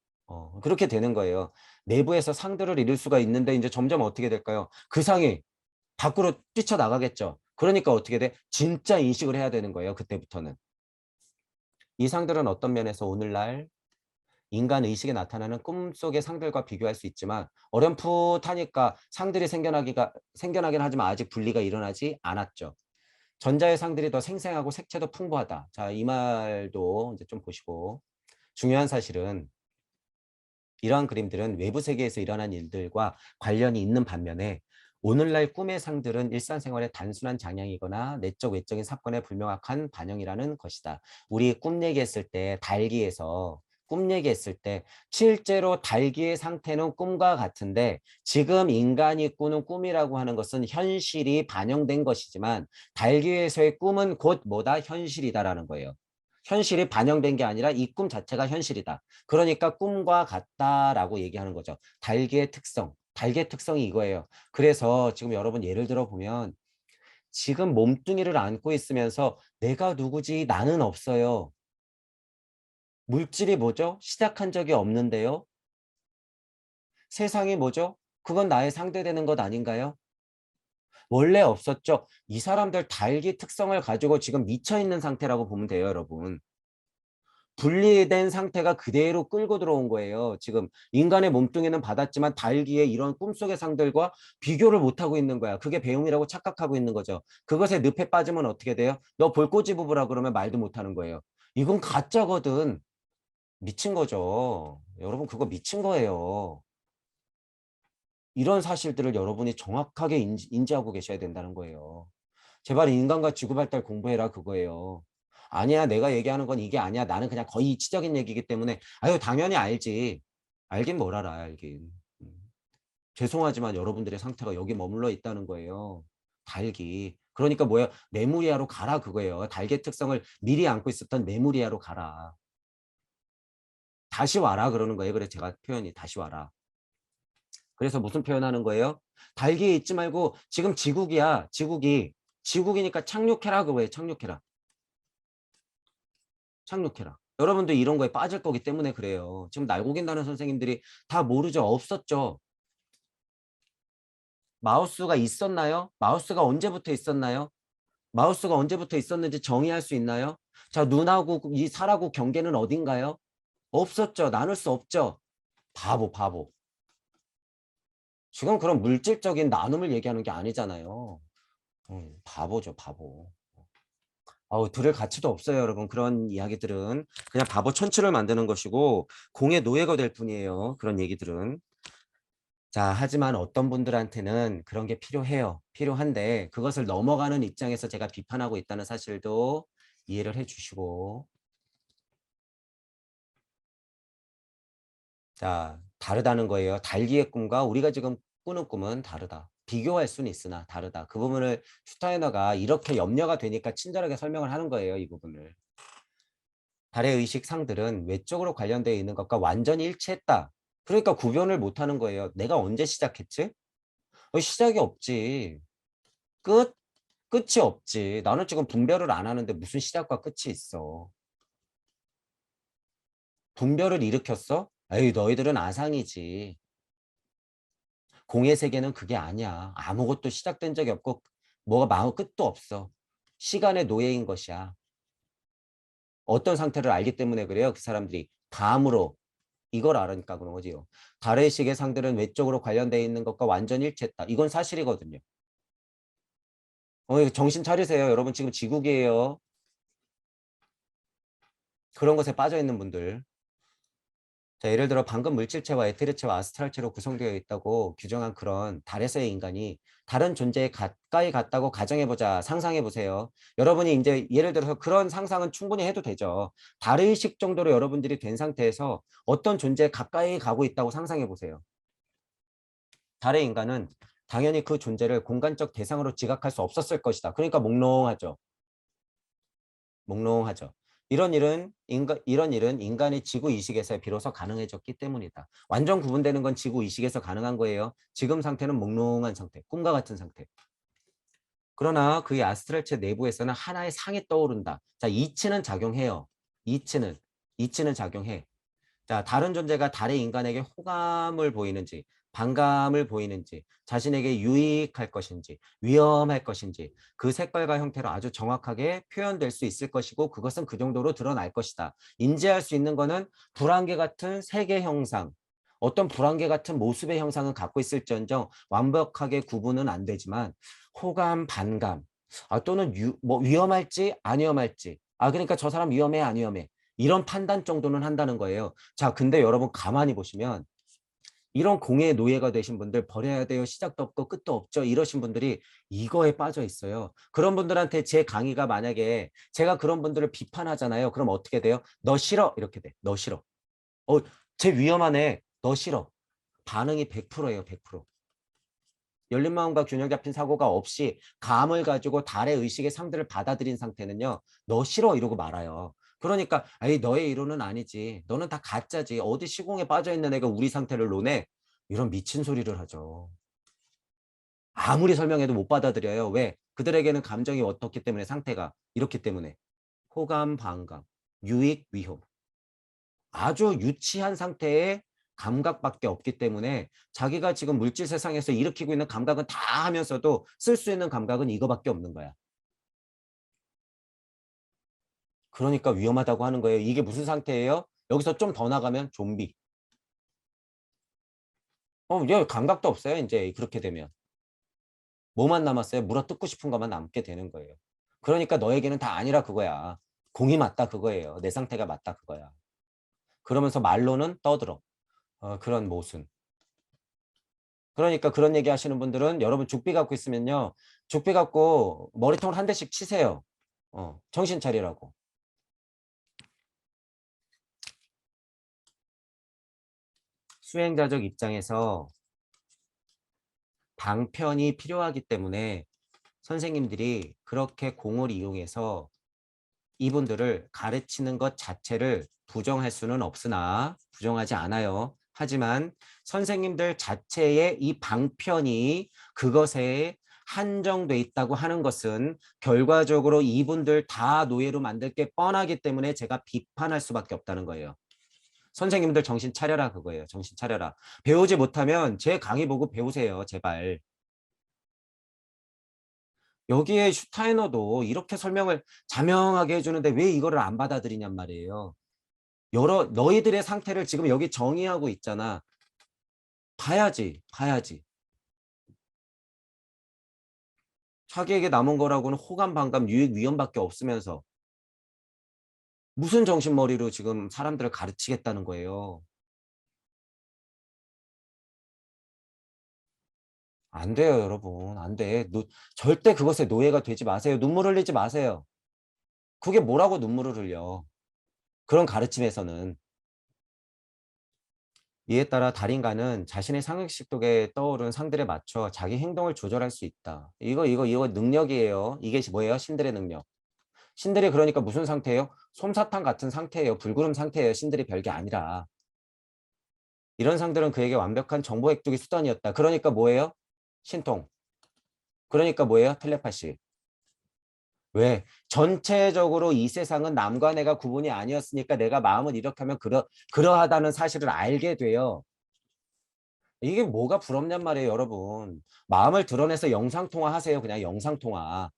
그렇게 되는 거예요. 내부에서 상들을 이룰 수가 있는데 이제 점점 어떻게 될까요? 그 상이 밖으로 뛰쳐나가겠죠. 그러니까 어떻게 돼? 진짜 인식을 해야 되는 거예요. 그때부터는. 이 상들은 어떤 면에서 오늘날 인간 의식에 나타나는 꿈속의 상들과 비교할 수 있지만 어렴풋하니까 상들이 생겨나긴 하지만 아직 분리가 일어나지 않았죠. 전자의 상들이 더 생생하고 색채도 풍부하다. 자, 이 말도 이제 좀 보시고 중요한 사실은 이러한 그림들은 외부 세계에서 일어난 일들과 관련이 있는 반면에 오늘날 꿈의 상들은 일상생활의 단순한 장향이거나 내적 외적인 사건의 불명확한 반영이라는 것이다. 우리 꿈 얘기했을 때 달기에서 꿈 얘기했을 때 실제로 달기의 상태는 꿈과 같은데 지금 인간이 꾸는 꿈이라고 하는 것은 현실이 반영된 것이지만 달기에서의 꿈은 곧 뭐다? 현실이다라는 거예요. 현실이 반영된 게 아니라 이 꿈 자체가 현실이다. 그러니까 꿈과 같다라고 얘기하는 거죠. 달기의 특성. 달기의 특성이 이거예요. 그래서 지금 여러분 예를 들어 보면 지금 몸뚱이를 안고 있으면서 내가 누구지? 나는 없어요. 물질이 뭐죠? 시작한 적이 없는데요. 세상이 뭐죠? 그건 나의 상대되는 것 아닌가요? 원래 없었죠. 이 사람들 달기 특성을 가지고 지금 미쳐 있는 상태라고 보면 돼요, 여러분. 분리된 상태가 그대로 끌고 들어온 거예요. 지금 인간의 몸뚱이는 받았지만 달기에 이런 꿈속의 상들과 비교를 못하고 있는 거야. 그게 배움이라고 착각하고 있는 거죠. 그것에 늪에 빠지면 어떻게 돼요? 너 볼 꼬집어보라 그러면 말도 못하는 거예요. 이건 가짜거든. 미친 거죠. 여러분 그거 미친 거예요. 이런 사실들을 여러분이 정확하게 인지하고 계셔야 된다는 거예요. 제발 인간과 지구발달 공부해라 그거예요. 아니야 내가 얘기하는 건 이게 아니야. 나는 그냥 거의 이치적인 얘기이기 때문에 아유 당연히 알지. 알긴 뭘 알아 알긴. 죄송하지만 여러분들의 상태가 여기 머물러 있다는 거예요. 달기. 그러니까 뭐야 메모리아로 가라 그거예요. 달기의 특성을 미리 안고 있었던 메모리아로 가라. 다시 와라 그러는 거예요. 그래서 제가 표현이 다시 와라. 그래서 무슨 표현하는 거예요? 달기에 있지 말고 지금 지국이야. 지국이니까 착륙해라 그거예요. 착륙해라. 착륙해라. 여러분도 이런 거에 빠질 거기 때문에 그래요. 지금 날고긴다는 선생님들이 다 모르죠. 없었죠. 마우스가 있었나요? 마우스가 언제부터 있었나요? 마우스가 언제부터 있었는지 정의할 수 있나요? 자, 눈하고 이 살하고 경계는 어딘가요? 없었죠. 나눌 수 없죠. 바보. 지금 그런 물질적인 나눔을 얘기하는 게 아니잖아요. 바보죠, 바보. 들을 가치도 없어요, 여러분. 그런 이야기들은 그냥 바보 천치를 만드는 것이고 공의 노예가 될 뿐이에요. 그런 얘기들은. 자, 하지만 어떤 분들한테는 그런 게 필요해요. 필요한데 그것을 넘어가는 입장에서 제가 비판하고 있다는 사실도 이해를 해주시고 자, 다르다는 거예요. 달기의 꿈과 우리가 지금 꾸는 꿈은 다르다. 비교할 수는 있으나 다르다. 그 부분을 슈타이너가 이렇게 염려가 되니까 친절하게 설명을 하는 거예요. 이 부분을. 달의 의식 상들은 외적으로 관련되어 있는 것과 완전히 일치했다. 그러니까 구별을 못하는 거예요. 내가 언제 시작했지? 시작이 없지. 끝? 끝이 없지. 나는 지금 분별을 안 하는데 무슨 시작과 끝이 있어. 분별을 일으켰어? 에이, 너희들은 아상이지. 공의 세계는 그게 아니야. 아무것도 시작된 적이 없고 뭐가 마음 끝도 없어. 시간의 노예인 것이야. 어떤 상태를 알기 때문에 그래요. 그 사람들이 감으로 이걸 알으니까 그런 거지요. 달의 시계 상들은 외적으로 관련되어 있는 것과 완전히 일치했다. 이건 사실이거든요. 정신 차리세요. 여러분 지금 지국이에요. 그런 것에 빠져 있는 분들. 자, 예를 들어 방금 물질체와 에테르체와 아스트랄체로 구성되어 있다고 규정한 그런 달에서의 인간이 다른 존재에 가까이 갔다고 가정해보자. 상상해보세요. 여러분이 이제 예를 들어서 그런 상상은 충분히 해도 되죠. 달의식 정도로 여러분들이 된 상태에서 어떤 존재에 가까이 가고 있다고 상상해보세요. 달의 인간은 당연히 그 존재를 공간적 대상으로 지각할 수 없었을 것이다. 그러니까 몽롱하죠. 몽롱하죠. 이런 일은 인간의 지구 이식에서 비로소 가능해졌기 때문이다. 완전 구분되는 건 지구 이식에서 가능한 거예요. 지금 상태는 몽롱한 상태, 꿈과 같은 상태. 그러나 그의 아스트랄체 내부에서는 하나의 상이 떠오른다. 자, 이치는 작용해요. 이치는 작용해. 자, 다른 존재가 달의 인간에게 호감을 보이는지, 반감을 보이는지, 자신에게 유익할 것인지, 위험할 것인지, 그 색깔과 형태로 아주 정확하게 표현될 수 있을 것이고, 그것은 그 정도로 드러날 것이다. 인지할 수 있는 것은 불안개 같은 색의 형상, 어떤 불안개 같은 모습의 형상은 갖고 있을지언정 완벽하게 구분은 안 되지만, 호감, 반감, 또는 뭐 위험할지, 안 위험할지, 그러니까 저 사람 위험해, 안 위험해. 이런 판단 정도는 한다는 거예요. 자, 근데 여러분 가만히 보시면 이런 공의 노예가 되신 분들 버려야 돼요. 시작도 없고 끝도 없죠. 이러신 분들이 이거에 빠져 있어요. 그런 분들한테 제 강의가 만약에 제가 그런 분들을 비판하잖아요. 그럼 어떻게 돼요? 너 싫어. 이렇게 돼. 너 싫어. 어, 쟤 위험하네. 너 싫어. 반응이 100%예요. 100%. 열린 마음과 균형 잡힌 사고가 없이 감을 가지고 달의 의식의 상들을 받아들인 상태는요. 너 싫어 이러고 말아요. 그러니까 아이 너의 이론은 아니지. 너는 다 가짜지. 어디 시공에 빠져있는 애가 우리 상태를 논해. 이런 미친 소리를 하죠. 아무리 설명해도 못 받아들여요. 왜? 그들에게는 감정이 어떻기 때문에 상태가 이렇기 때문에. 호감, 반감, 유익, 위험. 아주 유치한 상태의 감각밖에 없기 때문에 자기가 지금 물질 세상에서 일으키고 있는 감각은 다 하면서도 쓸 수 있는 감각은 이거밖에 없는 거야. 그러니까 위험하다고 하는 거예요. 이게 무슨 상태예요? 여기서 좀 더 나가면 좀비. 얘 감각도 없어요. 이제 그렇게 되면. 뭐만 남았어요? 물어뜯고 싶은 것만 남게 되는 거예요. 그러니까 너에게는 다 아니라 그거야. 공이 맞다 그거예요. 내 상태가 맞다 그거야. 그러면서 말로는 떠들어. 그런 모순. 그러니까 그런 얘기 하시는 분들은 여러분 죽비 갖고 있으면요. 죽비 갖고 머리통을 한 대씩 치세요. 정신 차리라고. 수행자적 입장에서 방편이 필요하기 때문에 선생님들이 그렇게 공을 이용해서 이분들을 가르치는 것 자체를 부정할 수는 없으나 부정하지 않아요. 하지만 선생님들 자체의 이 방편이 그것에 한정돼 있다고 하는 것은 결과적으로 이분들 다 노예로 만들 게 뻔하기 때문에 제가 비판할 수밖에 없다는 거예요. 선생님들 정신 차려라 그거예요. 정신 차려라. 배우지 못하면 제 강의 보고 배우세요. 제발. 여기에 슈타이너도 이렇게 설명을 자명하게 해주는데 왜 이거를 안 받아들이냔 말이에요. 너희들의 상태를 지금 여기 정의하고 있잖아. 봐야지, 봐야지. 자기에게 남은 거라고는 호감, 반감, 유익, 위험밖에 없으면서 무슨 정신머리로 지금 사람들을 가르치겠다는 거예요. 안 돼요, 여러분. 안 돼. 절대 그것에 노예가 되지 마세요. 눈물 흘리지 마세요. 그게 뭐라고 눈물을 흘려. 그런 가르침에서는. 이에 따라 달인간은 자신의 상식식 속에 떠오른 상들에 맞춰 자기 행동을 조절할 수 있다. 이거 능력이에요. 이게 뭐예요? 신들의 능력. 신들이 그러니까 무슨 상태예요? 솜사탕 같은 상태예요. 불구름 상태예요. 신들이 별게 아니라. 이런 상들은 그에게 완벽한 정보 획득의 수단이었다. 그러니까 뭐예요? 신통. 그러니까 뭐예요? 텔레파시. 왜? 전체적으로 이 세상은 남과 내가 구분이 아니었으니까 내가 마음을 이렇게 하면 그러하다는 사실을 알게 돼요. 이게 뭐가 부럽냔 말이에요, 여러분. 마음을 드러내서 영상통화 하세요. 그냥 영상통화.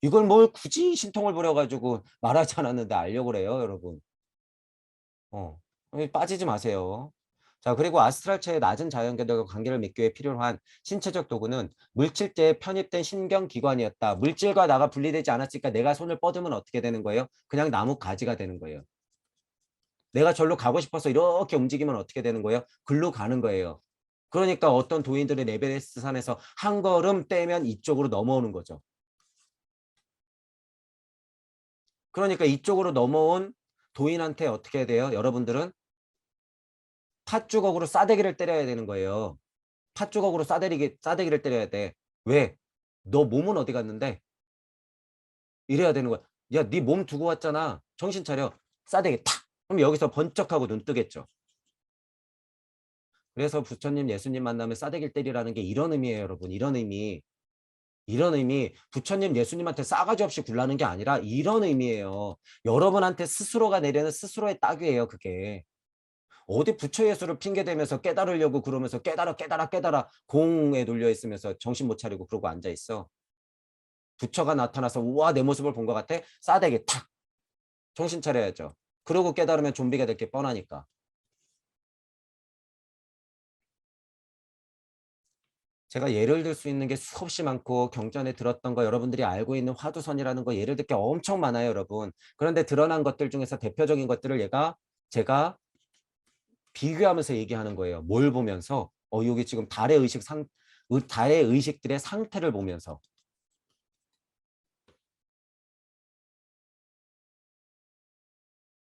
이걸 뭘 굳이 신통을 부려가지고 말하지 않았는데 알려고 그래요, 여러분. 어, 빠지지 마세요. 자, 그리고 아스트랄체의 낮은 자연궤도와 관계를 맺기 위해 필요한 신체적 도구는 물질대에 편입된 신경기관이었다. 물질과 나가 분리되지 않았으니까 내가 손을 뻗으면 어떻게 되는 거예요? 그냥 나무 가지가 되는 거예요. 내가 절로 가고 싶어서 이렇게 움직이면 어떻게 되는 거예요? 글로 가는 거예요. 그러니까 어떤 도인들의 레베레스트 산에서 한 걸음 떼면 이쪽으로 넘어오는 거죠. 그러니까 이쪽으로 넘어온 도인한테 어떻게 해야 돼요? 여러분들은 팥주걱으로 싸대기를 때려야 되는 거예요. 팥주걱으로 싸대기를 때려야 돼. 왜? 너 몸은 어디 갔는데? 이래야 되는 거야. 야, 네 몸 두고 왔잖아. 정신 차려. 싸대기 탁! 그럼 여기서 번쩍하고 눈 뜨겠죠. 그래서 부처님, 예수님 만나면 싸대기를 때리라는 게 이런 의미예요, 여러분. 이런 의미. 이런 의미. 부처님, 예수님한테 싸가지 없이 굴라는 게 아니라 이런 의미예요. 여러분한테 스스로가 내려는 스스로의 딱이에요, 그게. 어디 부처 예수를 핑계대면서 깨달으려고 그러면서 깨달아 깨달아 깨달아 공에 눌려 있으면서 정신 못 차리고 그러고 앉아 있어. 부처가 나타나서 우와 내 모습을 본 것 같아? 싸대기 탁! 정신 차려야죠. 그러고 깨달으면 좀비가 될 게 뻔하니까. 제가 예를 들 수 있는 게 수없이 많고 경전에 들었던 거 여러분들이 알고 있는 화두선이라는 거 예를 들 게 엄청 많아요, 여러분. 그런데 드러난 것들 중에서 대표적인 것들을 제가 비교하면서 얘기하는 거예요. 뭘 보면서? 여기 지금 달의 의식들의 상태를 보면서.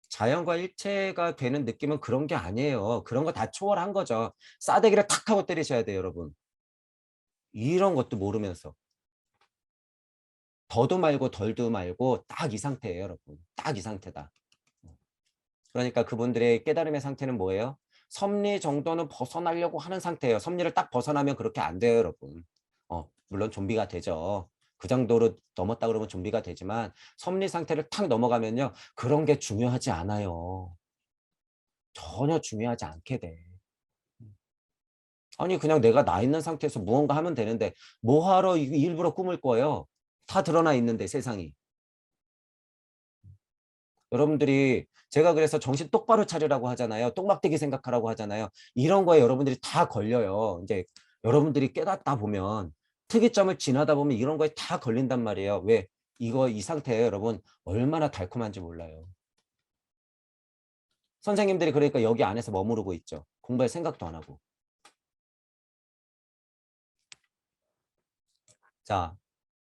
자연과 일체가 되는 느낌은 그런 게 아니에요. 그런 거 다 초월한 거죠. 싸대기를 탁 하고 때리셔야 돼요, 여러분. 이런 것도 모르면서. 더도 말고 덜도 말고 딱 이 상태예요, 여러분. 딱 이 상태다. 그러니까 그분들의 깨달음의 상태는 뭐예요? 섭리 정도는 벗어나려고 하는 상태예요. 섭리를 딱 벗어나면 그렇게 안 돼요, 여러분. 물론 좀비가 되죠. 그 정도로 넘었다 그러면 좀비가 되지만 섭리 상태를 탁 넘어가면요. 그런 게 중요하지 않아요. 전혀 중요하지 않게 돼. 아니 그냥 내가 나 있는 상태에서 무언가 하면 되는데 뭐하러 일부러 꿈을 꿔요. 다 드러나 있는데 세상이. 여러분들이 제가 그래서 정신 똑바로 차리라고 하잖아요. 똥막대기 생각하라고 하잖아요. 이런 거에 여러분들이 다 걸려요. 이제 여러분들이 깨닫다 보면 특이점을 지나다 보면 이런 거에 다 걸린단 말이에요. 왜? 이 상태에 여러분 얼마나 달콤한지 몰라요. 선생님들이 그러니까 여기 안에서 머무르고 있죠. 공부할 생각도 안 하고. 자,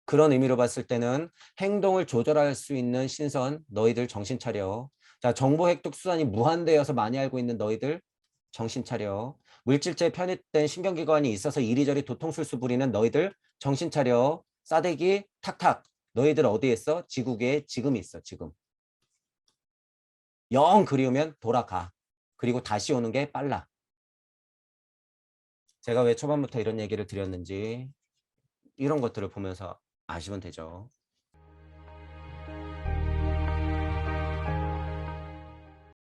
그런 의미로 봤을 때는 행동을 조절할 수 있는 신선 너희들 정신 차려. 자, 정보 획득 수단이 무한대여서 많이 알고 있는 너희들 정신 차려. 물질체에 편입된 신경기관이 있어서 이리저리 도통술수 부리는 너희들 정신 차려. 싸대기 탁탁. 너희들 어디에 있어? 지구계에 지금 있어. 지금. 영 그리우면 돌아가. 그리고 다시 오는 게 빨라. 제가 왜 초반부터 이런 얘기를 드렸는지 이런 것들을 보면서 아시면 되죠.